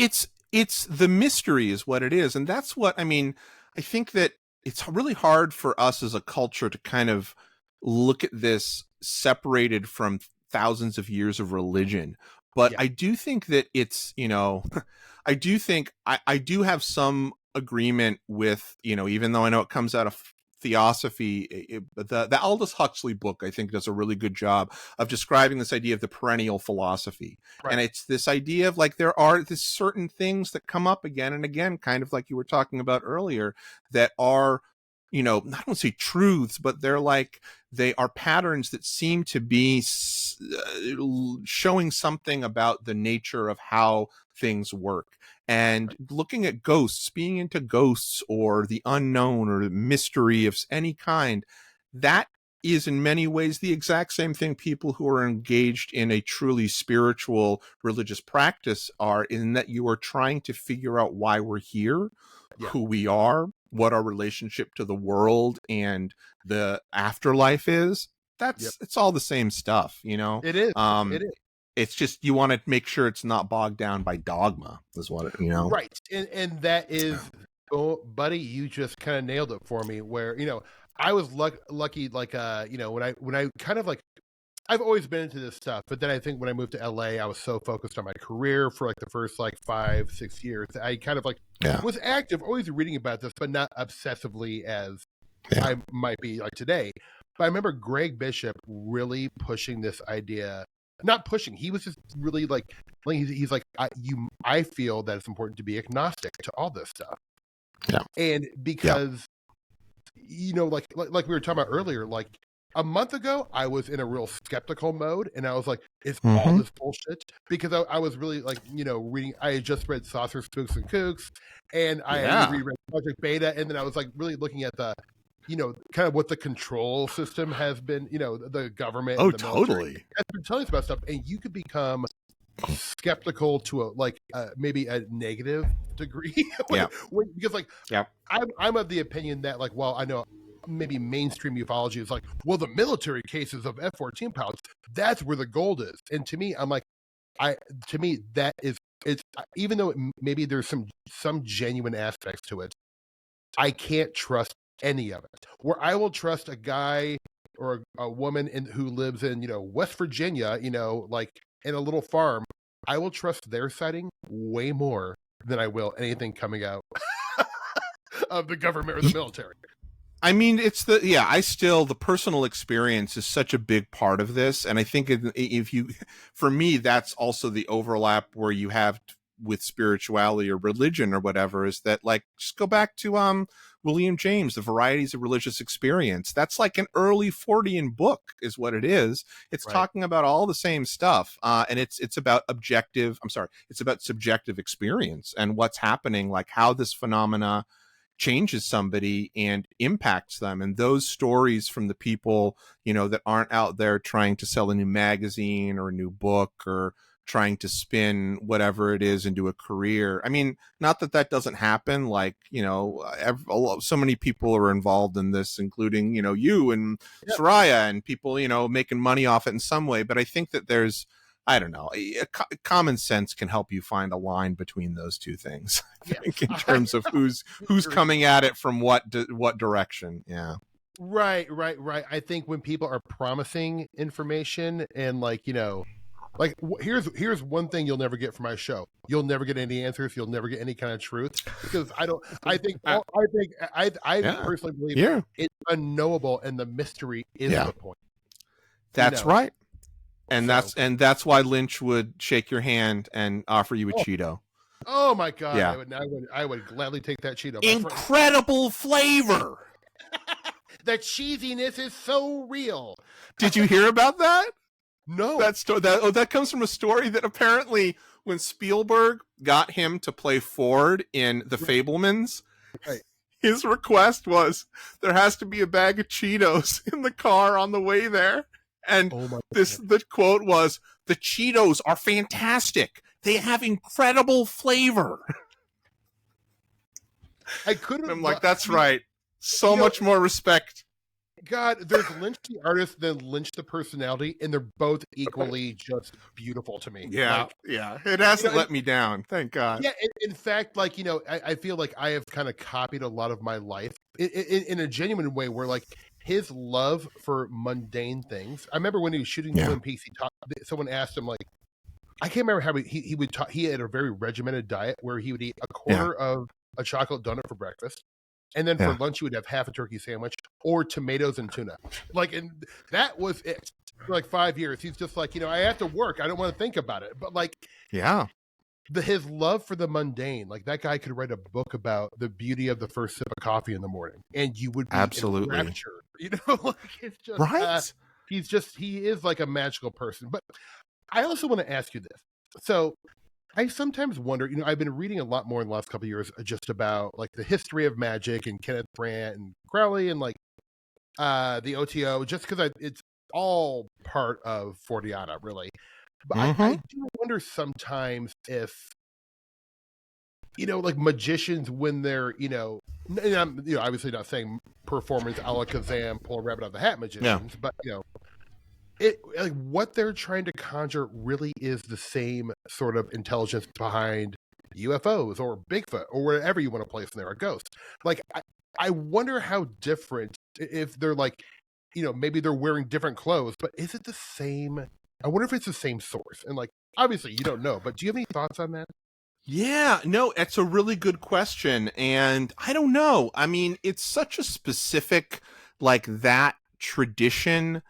the mystery is what it is. And that's what, I mean, I think that it's really hard for us as a culture to kind of look at this separated from thousands of years of religion. But I do think that it's, I do think I do have some agreement with, even though I know it comes out of theosophy, the Aldous Huxley book, I think, does a really good job of describing this idea of the perennial philosophy. Right. And it's this idea of like, there are these certain things that come up again and again, kind of like you were talking about earlier, that are, I don't want to say truths, but they are patterns that seem to be showing something about the nature of how things work. And looking at ghosts, being into ghosts or the unknown or mystery of any kind, that is in many ways the exact same thing people who are engaged in a truly spiritual religious practice are, in that you are trying to figure out why we're here, who we are, what our relationship to the world and the afterlife is. It's all the same stuff, It is. It is. It's just you want to make sure it's not bogged down by dogma, is what it, Right, and that is, buddy, you just kind of nailed it for me. Where I was lucky, like when I kind of like. I've always been into this stuff, but then I think when I moved to LA, I was so focused on my career for like the first like 5-6 years. I kind of like was active, always reading about this, but not obsessively as I might be like today. But I remember Greg Bishop really pushing this idea. Not pushing. He was just really like he's like I feel that it's important to be agnostic to all this stuff. Yeah. And because like we were talking about earlier, like a month ago, I was in a real skeptical mode, and I was like, "Is all this bullshit?" Because I was really like, reading. I had just read Saucer, Spooks, and Kooks, and I reread Project Beta, and then I was like really looking at the, kind of what the control system has been, the government Oh, and the military totally. has been telling us about stuff, and you could become skeptical to maybe a negative degree. Yeah. Because like Yeah. I'm of the opinion that like, well, I know maybe mainstream ufology is like, well, the military cases of F-14 pilots, that's where the gold is. And to me, I'm like, to me that is, it's, even though maybe there's some genuine aspects to it, I can't trust any of it. Where I will trust a guy or a woman who lives in West Virginia, like in a little farm, I will trust their sighting way more than I will anything coming out of the government or the military. I mean, the personal experience is such a big part of this. And I think for me, that's also the overlap where you have with spirituality or religion or whatever, is that like, just go back to, William James, The Varieties of Religious Experience. That's like an early Fortean book is what it is. It's Right. talking about all the same stuff. And it's about it's about subjective experience and what's happening, like how this phenomena changes somebody and impacts them. And those stories from the people, that aren't out there trying to sell a new magazine or a new book or trying to spin whatever it is into a career. I mean, not that doesn't happen. Like, so many people are involved in this, including, you and Soraya and people, making money off it in some way. But I think that there's, I don't know, common sense can help you find a line between those two things, I think, in terms of who's coming at it from what direction. Yeah. Right. I think when people are promising information and like, like here's one thing you'll never get from my show. You'll never get any answers. You'll never get any kind of truth because I personally believe it's unknowable and the mystery is the point. That's right. And that's why Lynch would shake your hand and offer you a Cheeto. Oh my God! Yeah. I would gladly take that Cheeto. Incredible flavor. The cheesiness is so real. Did you hear about that? No. That comes from a story that apparently when Spielberg got him to play Ford in The Fabelmans, right, his request was there has to be a bag of Cheetos in the car on the way there. And the quote was, "The Cheetos are fantastic. They have incredible flavor." I'm like, that's right. So much more respect. God, there's Lynch the artist, then Lynch the personality, and they're both equally just beautiful to me. Yeah, it hasn't let me down, thank God. Yeah, in fact, like, I feel like I have kind of copied a lot of my life in a genuine way where, like, his love for mundane things. I remember when he was shooting Twin Peaks, someone asked him, like, I can't remember how he would talk. He had a very regimented diet where he would eat a quarter of a chocolate donut for breakfast. And then for lunch, you would have half a turkey sandwich or tomatoes and tuna. Like, and that was it for like 5 years. He's just like, I have to work. I don't want to think about it. But like, his love for the mundane, like that guy could write a book about the beauty of the first sip of coffee in the morning, and you would be absolutely enraptured. Like it's just right. He is like a magical person. But I also want to ask you this. So I sometimes wonder, I've been reading a lot more in the last couple of years just about like the history of magic and Kenneth Brandt and Crowley and like the OTO, just because it's all part of Forteana, really. But I do wonder sometimes if, like magicians when they're, and I'm obviously not saying performance a la Kazam, pull a rabbit out of the hat magicians, but it like what they're trying to conjure really is the same sort of intelligence behind UFOs or Bigfoot or whatever you want to place in there, a ghost. Like I wonder how different, if they're like, maybe they're wearing different clothes, but is it the same? I wonder if it's the same source. And like, obviously you don't know, but do you have any thoughts on that? Yeah, no, it's a really good question. And I don't know. I mean, it's such a specific, like that tradition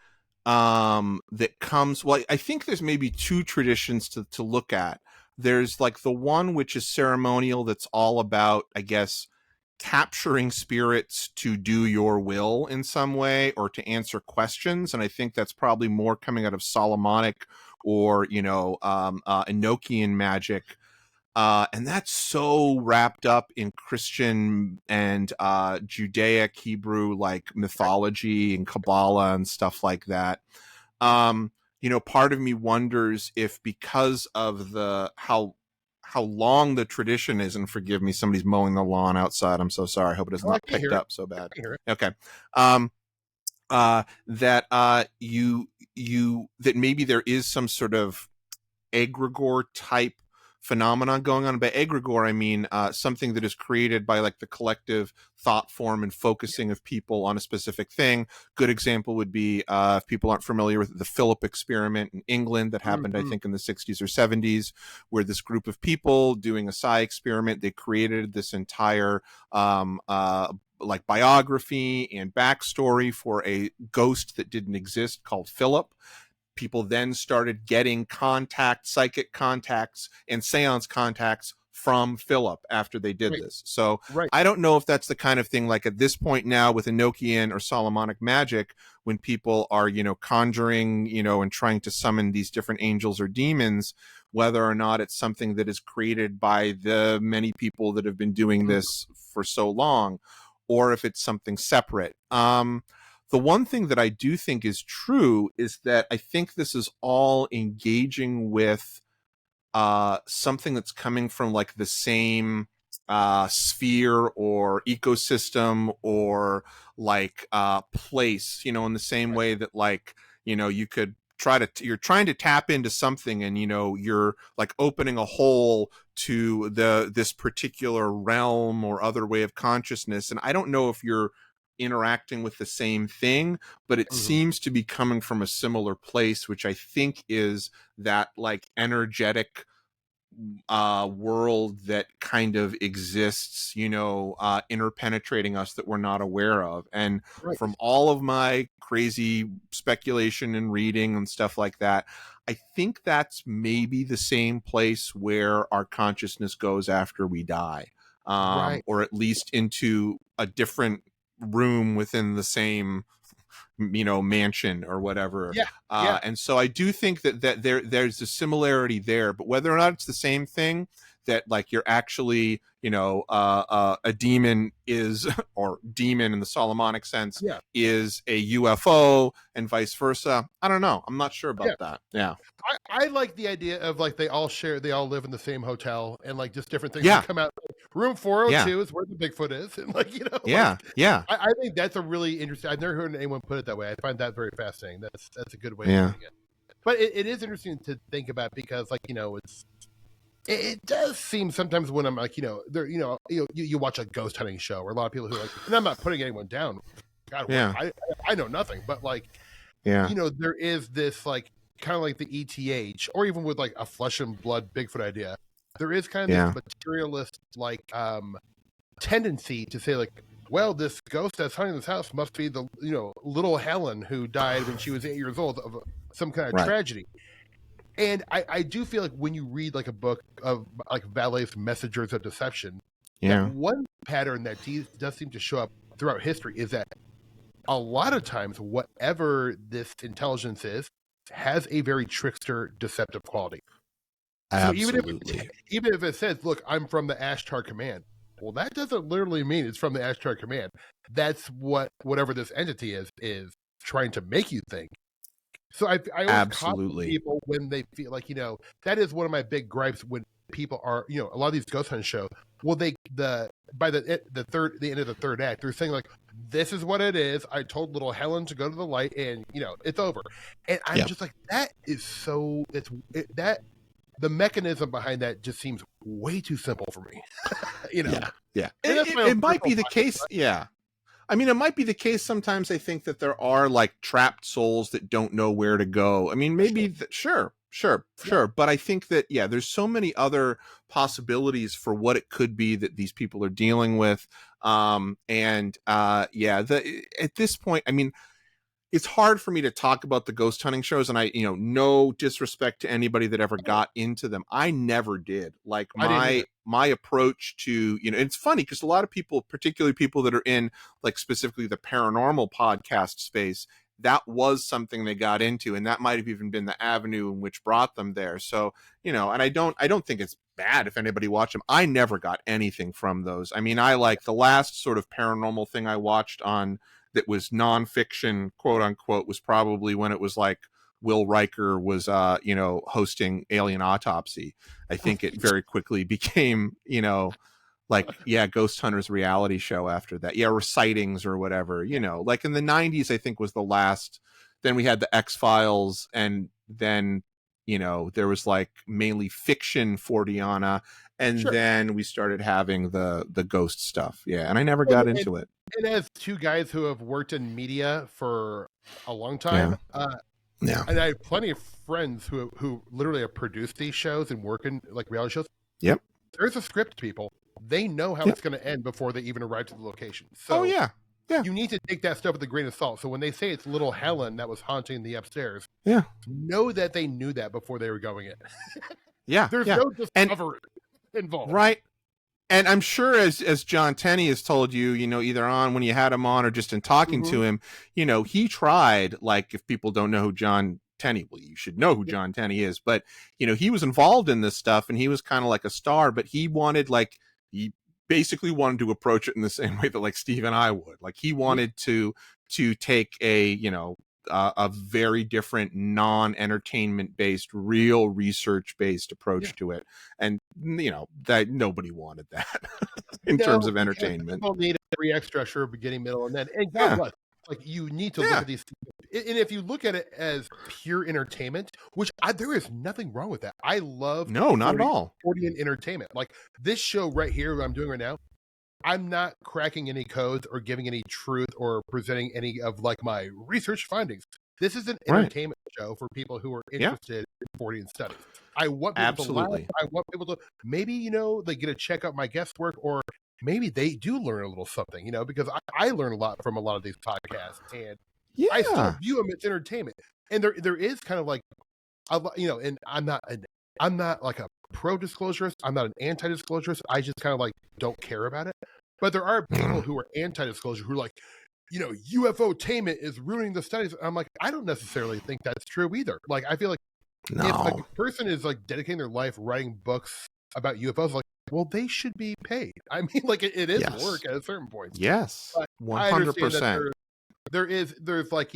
that comes, well, I think there's maybe two traditions to look at. There's like the one which is ceremonial, that's all about, I guess, capturing spirits to do your will in some way or to answer questions. And I think that's probably more coming out of Solomonic or, Enochian magic. And that's so wrapped up in Christian and Judaic Hebrew like mythology and Kabbalah and stuff like that. Part of me wonders if because of the how long the tradition is, and forgive me, somebody's mowing the lawn outside. I'm so sorry. I hope it is not picked up so bad. Okay. That that maybe there is some sort of egregore type phenomenon going on. By egregore, I mean something that is created by like the collective thought form and focusing of people on a specific thing. Good example would be, if people aren't familiar with the Philip experiment in England that happened, I think in the 60s or 70s, where this group of people doing a psi experiment, they created this entire like biography and backstory for a ghost that didn't exist called Philip. People then started getting psychic contacts and seance contacts from Philip after they did this. So I don't know if that's the kind of thing, like at this point now with Enochian or Solomonic magic, when people are, conjuring, and trying to summon these different angels or demons, whether or not it's something that is created by the many people that have been doing this for so long, or if it's something separate. The one thing that I do think is true is that I think this is all engaging with something that's coming from like the same sphere or ecosystem or like place, in the same way that like, you could you're trying to tap into something and, you're like opening a hole to this particular realm or other way of consciousness. And I don't know if you're interacting with the same thing, but it seems to be coming from a similar place, which I think is that like energetic world that kind of exists, interpenetrating us that we're not aware of. And from all of my crazy speculation and reading and stuff like that, I think that's maybe the same place where our consciousness goes after we die, or at least into a different room within the same mansion or whatever. And so I do think that there's a similarity there, but whether or not it's the same thing, that like you're actually a demon is, or demon in the Solomonic sense, is a UFO and vice versa, I don't know. I'm not sure about that. I like the idea of like they all live in the same hotel and like just different things come out. Room 402 is where the Bigfoot is, and like I think that's a really interesting. I've never heard anyone put it that way. I find that very fascinating. That's a good way of putting it. But it is interesting to think about because like it does seem sometimes when I'm like there you watch a ghost hunting show or a lot of people who like, and I'm not putting anyone down. God, I know nothing, but like there is this like kind of like the ETH, or even with like a flesh and blood Bigfoot idea, there is kind of this materialist like tendency to say like, well, this ghost that's hunting this house must be the little Helen who died when she was 8 years old of some kind of tragedy. And I do feel like when you read like a book of like Vallee's Messengers of Deception, that one pattern that does seem to show up throughout history is that a lot of times whatever this intelligence is has a very trickster, deceptive quality. Absolutely. So even if it says, look, I'm from the Ashtar Command, well, that doesn't literally mean it's from the Ashtar Command. That's whatever this entity is trying to make you think. So I always caution people when they feel like, that is one of my big gripes when people are, a lot of these ghost hunt shows, well, by the end of the third act, they're saying like, this is what it is. I told little Helen to go to the light and, it's over. And I'm just like, that is so, the mechanism behind that just seems way too simple for me. It might be the case. I mean, it might be the case sometimes. I think that there are like trapped souls that don't know where to go. I mean, maybe sure. But I think that, there's so many other possibilities for what it could be that these people are dealing with. At this point, I mean, it's hard for me to talk about the ghost hunting shows, and I, no disrespect to anybody that ever got into them. I never did. Like my approach to, it's funny because a lot of people, particularly people that are in like specifically the paranormal podcast space, that was something they got into, and that might have even been the avenue in which brought them there. So, and I don't think it's bad if anybody watched them. I never got anything from those. I mean, I like the last sort of paranormal thing I watched on that was nonfiction, quote unquote, was probably when it was like Will Riker was, hosting Alien Autopsy. I think it very quickly became, like, Ghost Hunters reality show after that. Or Sightings or whatever, like in the 90s, I think was the last. Then we had the X-Files, and then, there was like mainly fiction Fortiana. And then we started having the ghost stuff. Yeah. And I never got into it. And as two guys who have worked in media for a long time, and I have plenty of friends who literally have produced these shows and work in like reality shows. Yep. There's a script, people. They know how it's going to end before they even arrive to the location. So you need to take that stuff with a grain of salt. So when they say it's little Helen that was haunting the upstairs, know that they knew that before they were going in. There's no discovery involved. Right. And I'm sure as John Tenney has told you, either on when you had him on or just in talking to him, he tried, like, if people don't know who John Tenney, well, you should know who John Tenney is, but, he was involved in this stuff and he was kind of like a star, but he basically wanted to approach it in the same way that like Steve and I would. Like he wanted to take a very different non-entertainment based, real research based approach to it. And that nobody wanted that in terms of entertainment. People need every extra sure beginning, middle, and then. And God bless. Like you need to look at these things. And if you look at it as pure entertainment, which there is nothing wrong with that. I love not at all. Fortean entertainment. Like this show right here, what I'm doing right now, I'm not cracking any codes or giving any truth or presenting any of like my research findings. This is an entertainment show for people who are interested in Fortean studies. I want people to laugh. I want people to maybe, they get to check out my guest work, or maybe they do learn a little something, because I learn a lot from a lot of these podcasts, and I still view them as entertainment. And there is kind of like, and I'm not like a pro-disclosurist. I'm not an anti-disclosurist. I just kind of like don't care about it. But there are people who are anti-disclosure who are like, UFO-tainment is ruining the studies. I'm like, I don't necessarily think that's true either. Like, I feel like if like a person is like dedicating their life writing books about UFOs, like, well, they should be paid. I mean, like it is work at a certain point. Yes, 100%. There's like,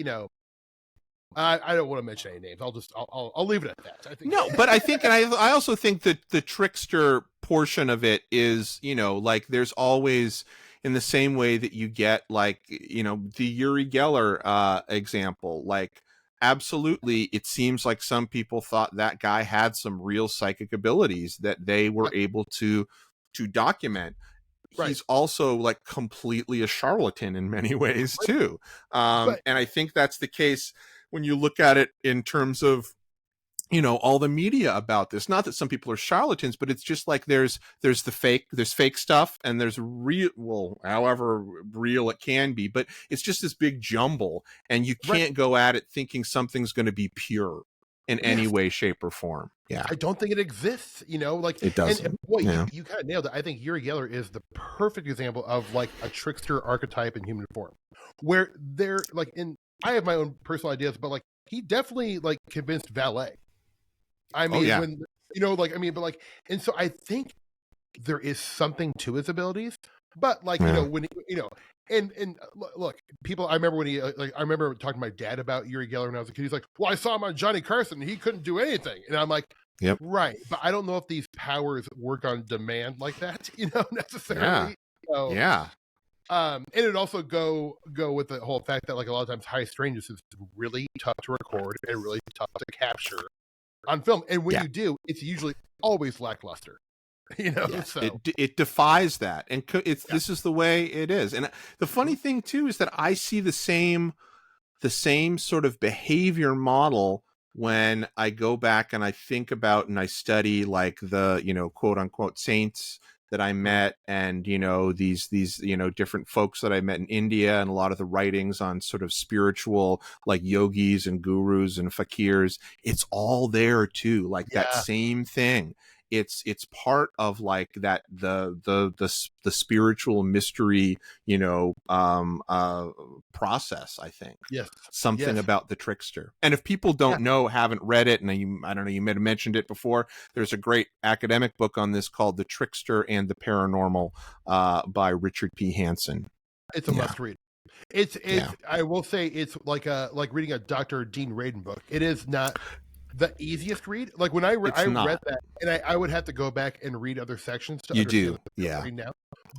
I don't want to mention any names. I'll leave it at that. I think. No, but I think, and I also think that the trickster portion of it is, like there's always, in the same way that you get like, the Uri Geller example, like absolutely, it seems like some people thought that guy had some real psychic abilities that they were able to document. He's also like completely a charlatan in many ways too. And I think that's the case when you look at it in terms of, all the media about this. Not that some people are charlatans, but it's just like there's fake stuff and there's real, well, however real it can be, but it's just this big jumble, and you can't go at it thinking something's going to be pure in any way, shape, or form. Yeah, I don't think it exists. Like it doesn't. And you kind of nailed it. I think Uri Geller is the perfect example of like a trickster archetype in human form, where they're like I have my own personal ideas, but like he definitely like convinced Valet. I mean, and so I think there is something to his abilities, but like, when, and look, people, I remember when I remember talking to my dad about Uri Geller when I was a kid. He's like, well, I saw him on Johnny Carson and he couldn't do anything. And I'm like, right. But I don't know if these powers work on demand like that, necessarily. And it also go with the whole fact that like a lot of times high strangeness is really tough to record and really tough to capture on film, and when you do, it's usually always lackluster. So it defies that, and this is the way it is. And the funny thing too is that I see the same sort of behavior model when I go back and I think about and I study like the quote unquote saints that I met, and these different folks that I met in India, and a lot of the writings on sort of spiritual like yogis and gurus and fakirs. It's all there too, like that same thing. it's part of like that the spiritual mystery, process, I think. Yes. Something Yes. about the trickster. And if people don't know, haven't read it, and I don't know, you may have mentioned it before, there's a great academic book on this called The Trickster and the Paranormal by Richard P. Hansen. It's a must read. It's I will say it's like reading a Dr. Dean Radin book. It is not the easiest read. Like when I read that, and I would have to go back and read other sections to understand what I'm reading now.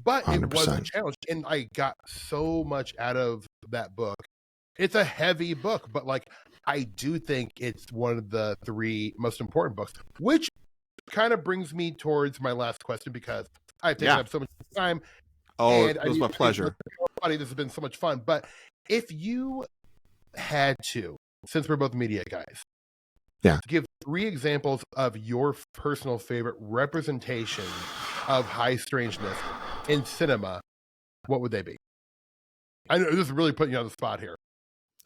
But 100%. It was a challenge, and I got so much out of that book. It's a heavy book, but like I do think it's one of the 3 most important books, which kind of brings me towards my last question because I've taken up so much time. Oh, it was my pleasure. This has been so much fun. But if you had to, since we're both media guys, give 3 examples of your personal favorite representation of high strangeness in cinema, what would they be? I know this is really putting you on the spot here.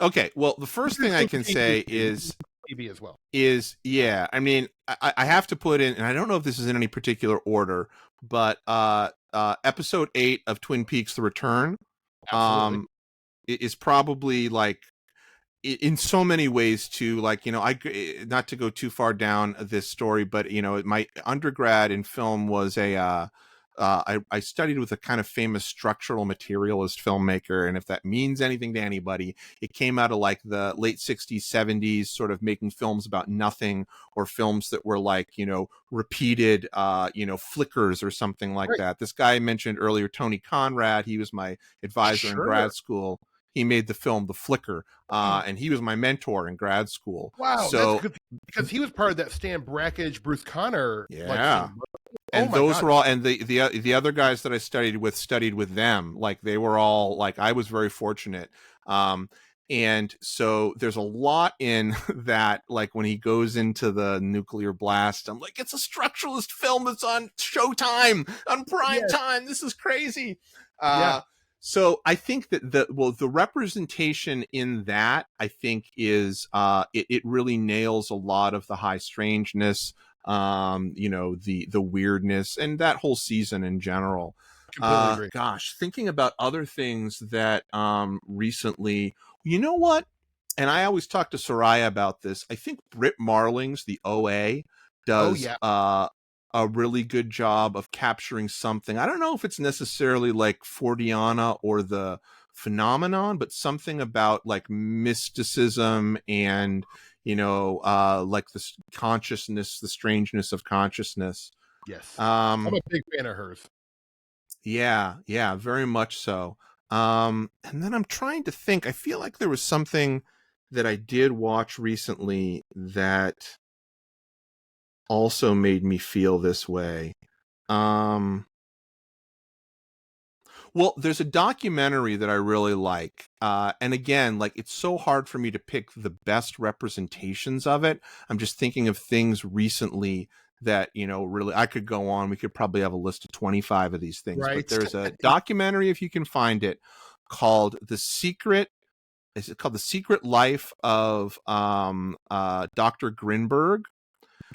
Okay, well, the first thing I can say is TV as well. I mean, I have to put in, and I don't know if this is in any particular order, but episode 8 of Twin Peaks: The Return is probably like in so many ways too, like, I not to go too far down this story, but my undergrad in film was I studied with a kind of famous structural materialist filmmaker, and if that means anything to anybody, it came out of like the late 60s, 70s, sort of making films about nothing, or films that were like, repeated, flickers or something like that. This guy I mentioned earlier, Tony Conrad, he was my advisor in grad school. He made the film The Flicker, and he was my mentor in grad school. Wow, so, that's good because he was part of that Stan Brakhage, Bruce Conner. And those were all, and the other guys that I studied with them. Like they were all like, I was very fortunate. And so there's a lot in that, like when he goes into the nuclear blast, I'm like, it's a structuralist film that's on Showtime, on prime time. This is crazy. So I think that the representation in that, I think, is it really nails a lot of the high strangeness, the weirdness, and that whole season in general. Completely agree. Gosh, thinking about other things that recently, you know what? And I always talk to Soraya about this. I think Britt Marling's The OA does a really good job of capturing something. I don't know if it's necessarily like Fordiana or the phenomenon, but something about like mysticism and, like the consciousness, the strangeness of consciousness. Yes. I'm a big fan of hers. Yeah, very much so. And then I'm trying to think, I feel like there was something that I did watch recently that also made me feel this way. Well, there's a documentary that I really like. And again, like it's so hard for me to pick the best representations of it. I'm just thinking of things recently that, really I could go on. We could probably have a list of 25 of these things. Right. But there's a documentary, if you can find it, called The Secret. Is it called The Secret Life of Dr. Grinberg?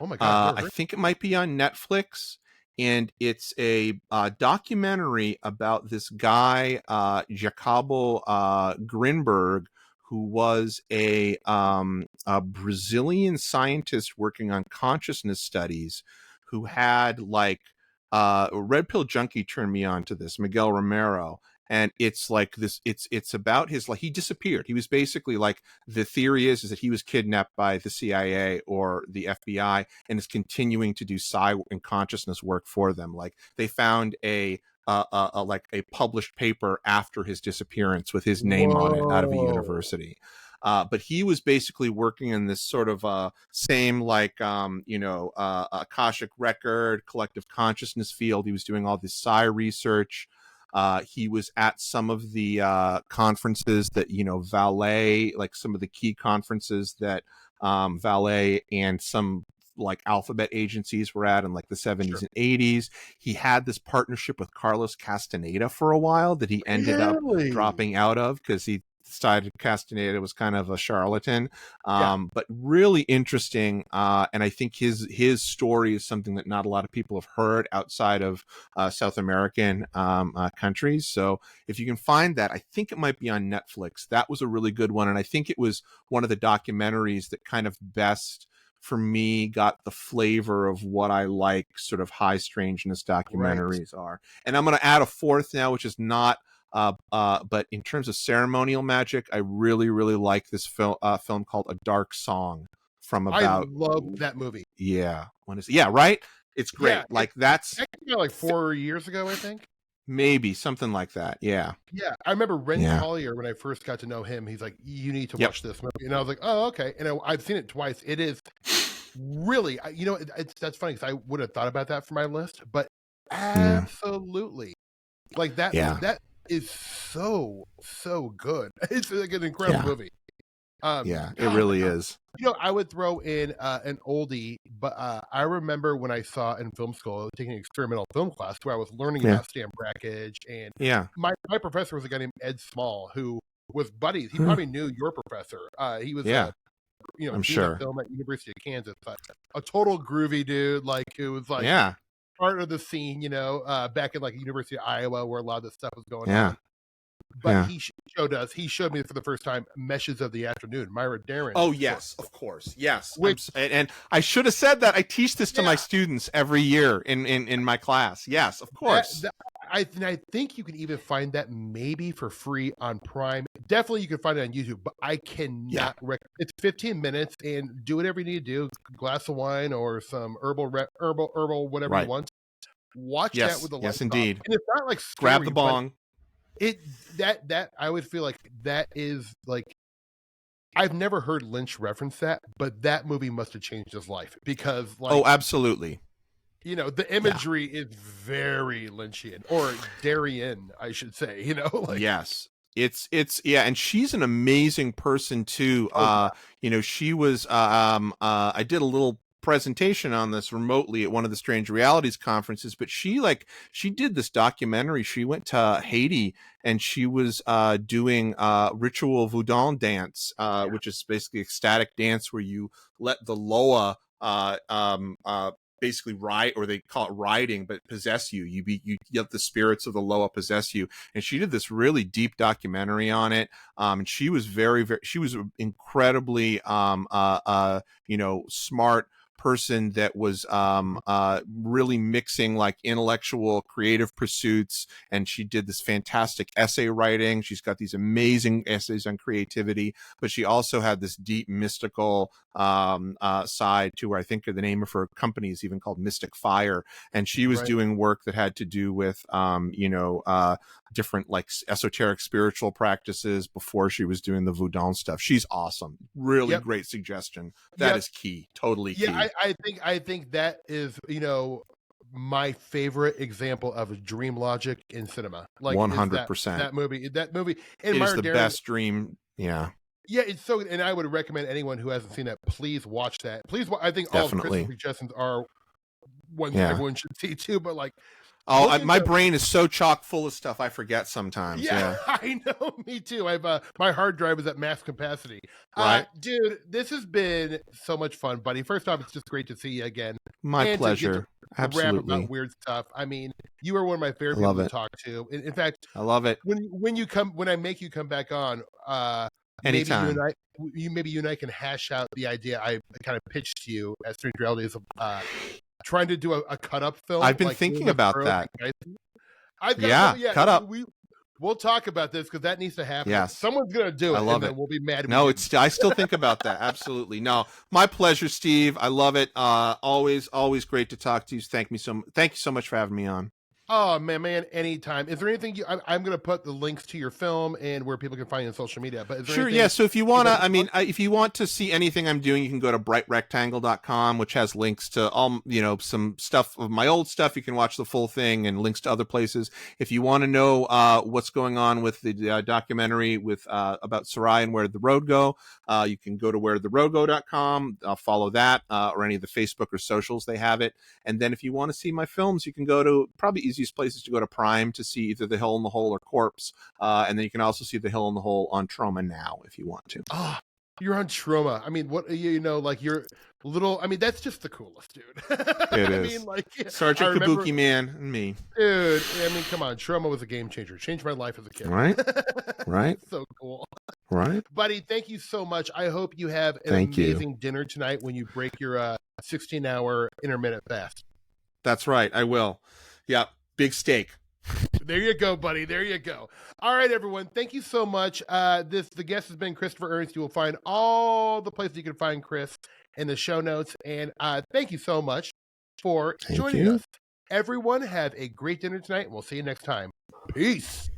Oh my God! I think it might be on Netflix, and it's a documentary about this guy, Jacobo Grinberg, who was a Brazilian scientist working on consciousness studies, who had like a Red Pill Junkie turned me on to this, Miguel Romero. And it's like this, it's about his, like, he disappeared. He was basically like, the theory is that he was kidnapped by the CIA or the FBI and is continuing to do psi and consciousness work for them. Like they found a published paper after his disappearance with his name on it out of a university. But he was basically working in this sort of same like, Akashic record, collective consciousness field. He was doing all this psi research. He was at some of the conferences that, Valet, like some of the key conferences that Valet and some like alphabet agencies were at in like the 70s and 80s. He had this partnership with Carlos Castaneda for a while that he ended up dropping out of because he decided Castaneda was kind of a charlatan, but really interesting. And I think his story is something that not a lot of people have heard outside of South American countries. So if you can find that, I think it might be on Netflix. That was a really good one. And I think it was one of the documentaries that kind of best for me got the flavor of what I like sort of high strangeness documentaries are. And I'm going to add a fourth now, which is not, but in terms of ceremonial magic, I really, really like this film called A Dark Song from about. I love that movie. Yeah. When is it? Yeah, right? It's great. Yeah, like that came out like 4 years ago, I think. Maybe something like that. Yeah. Yeah. I remember Ren Collier, when I first got to know him, he's like, you need to watch this movie. And I was like, oh, okay. And I've seen it twice. It is really, that's funny because I would have thought about that for my list, but absolutely. Like that, that is so good. It's like an incredible movie. It really is. I would throw in an oldie, but I remember when I saw in film school, taking an experimental film class where I was learning about stamp brackage, and my professor was a guy named Ed Small, who was buddies. He probably knew your professor. He was, I'm sure, film at University of Kansas, but a total groovy dude. Like it was like part of the scene, back in like University of Iowa, where a lot of this stuff was going on. But he showed me for the first time Meshes of the Afternoon, Myra Darren. Oh, yes, of course. Yes. And I should have said that. I teach this to my students every year in my class. Yes, of course. I think you can even find that maybe for free on Prime. Definitely you can find it on YouTube, but I cannot recommend. It's 15 minutes, and do whatever you need to do. A glass of wine or some herbal, whatever you want. Watch that with the lights off. Indeed. And it's not like scary, grab the bong. That I would feel like that is like, I've never heard Lynch reference that, but that movie must have changed his life because absolutely. The imagery is very Lynchian, or Darien, I should say, Yes. It's and she's an amazing person too. She was I did a little presentation on this remotely at one of the Strange Realities conferences, but she did this documentary. She went to Haiti and she was doing ritual Voodoo dance, which is basically ecstatic dance where you let the loa basically ride, or they call it riding, but possess you. You let the spirits of the loa possess you. And she did this really deep documentary on it. And she was she was incredibly smart person that was really mixing like intellectual creative pursuits, and she did this fantastic essay writing. She's got these amazing essays on creativity, but she also had this deep mystical side to her. I think the name of her company is even called Mystic Fire, and she was doing work that had to do with different like esoteric spiritual practices before she was doing the Voodoo stuff. She's awesome. Really great suggestion. That is key. Totally key. I think that is, my favorite example of dream logic in cinema. Like 100%. That movie. And it is the best dream. Yeah. Yeah, it's so, and I would recommend anyone who hasn't seen that, please watch that. Please, I think all of Chris's suggestions are ones that everyone should see too. But like, my brain is so chock full of stuff I forget sometimes. Yeah. I know. Me too. I've my hard drive is at max capacity. Right, dude. This has been so much fun, buddy. First off, it's just great to see you again. My pleasure. Absolutely. Rap about weird stuff. I mean, you are one of my favorite people to talk to. In fact, I love it. When I make you come back on, anytime. Maybe you and I can hash out the idea I kind of pitched to you as Strange Realities of trying to do a cut up film. I've been thinking about that. Cut up. We'll talk about this because that needs to happen. Yes. Someone's going to do it. I love it. We'll be mad. I still think about that. Absolutely. No, my pleasure, Steve. I love it. Always great to talk to you. Thank you so much for having me on. Oh, man, anytime. Is there anything I'm going to put the links to your film and where people can find you on social media. But is there sure, yeah. So if you want to, if you want to see anything I'm doing, you can go to brightrectangle.com, which has links to all, some stuff of my old stuff. You can watch the full thing and links to other places. If you want to know what's going on with the documentary with about Sarai and Where Did the Road Go, you can go to wheretheroadgo.com, follow that, or any of the Facebook or socials, they have it. And then if you want to see my films, you can go to probably easiest place is to go to Prime to see either The Hill in the Hole or Corpse. And then you can also see The Hill in the Hole on Trauma now if you want to. Oh, you're on Trauma. I mean, what like you're little. I mean, that's just the coolest, dude. It is. I mean, like Sergeant Kabuki Man and me, dude. I mean, come on, Trauma was a game changer. Changed my life as a kid. Right. Right. So cool. Right. Buddy, thank you so much. I hope you have an amazing dinner tonight when you break your 16-hour intermittent fast. That's right. I will. Yeah. Big steak. There you go, buddy. There you go. All right, everyone. Thank you so much. The guest has been Christopher Ernst. You will find all the places you can find Chris in the show notes. And thank you so much for joining us. Everyone, have a great dinner tonight, and we'll see you next time. Peace.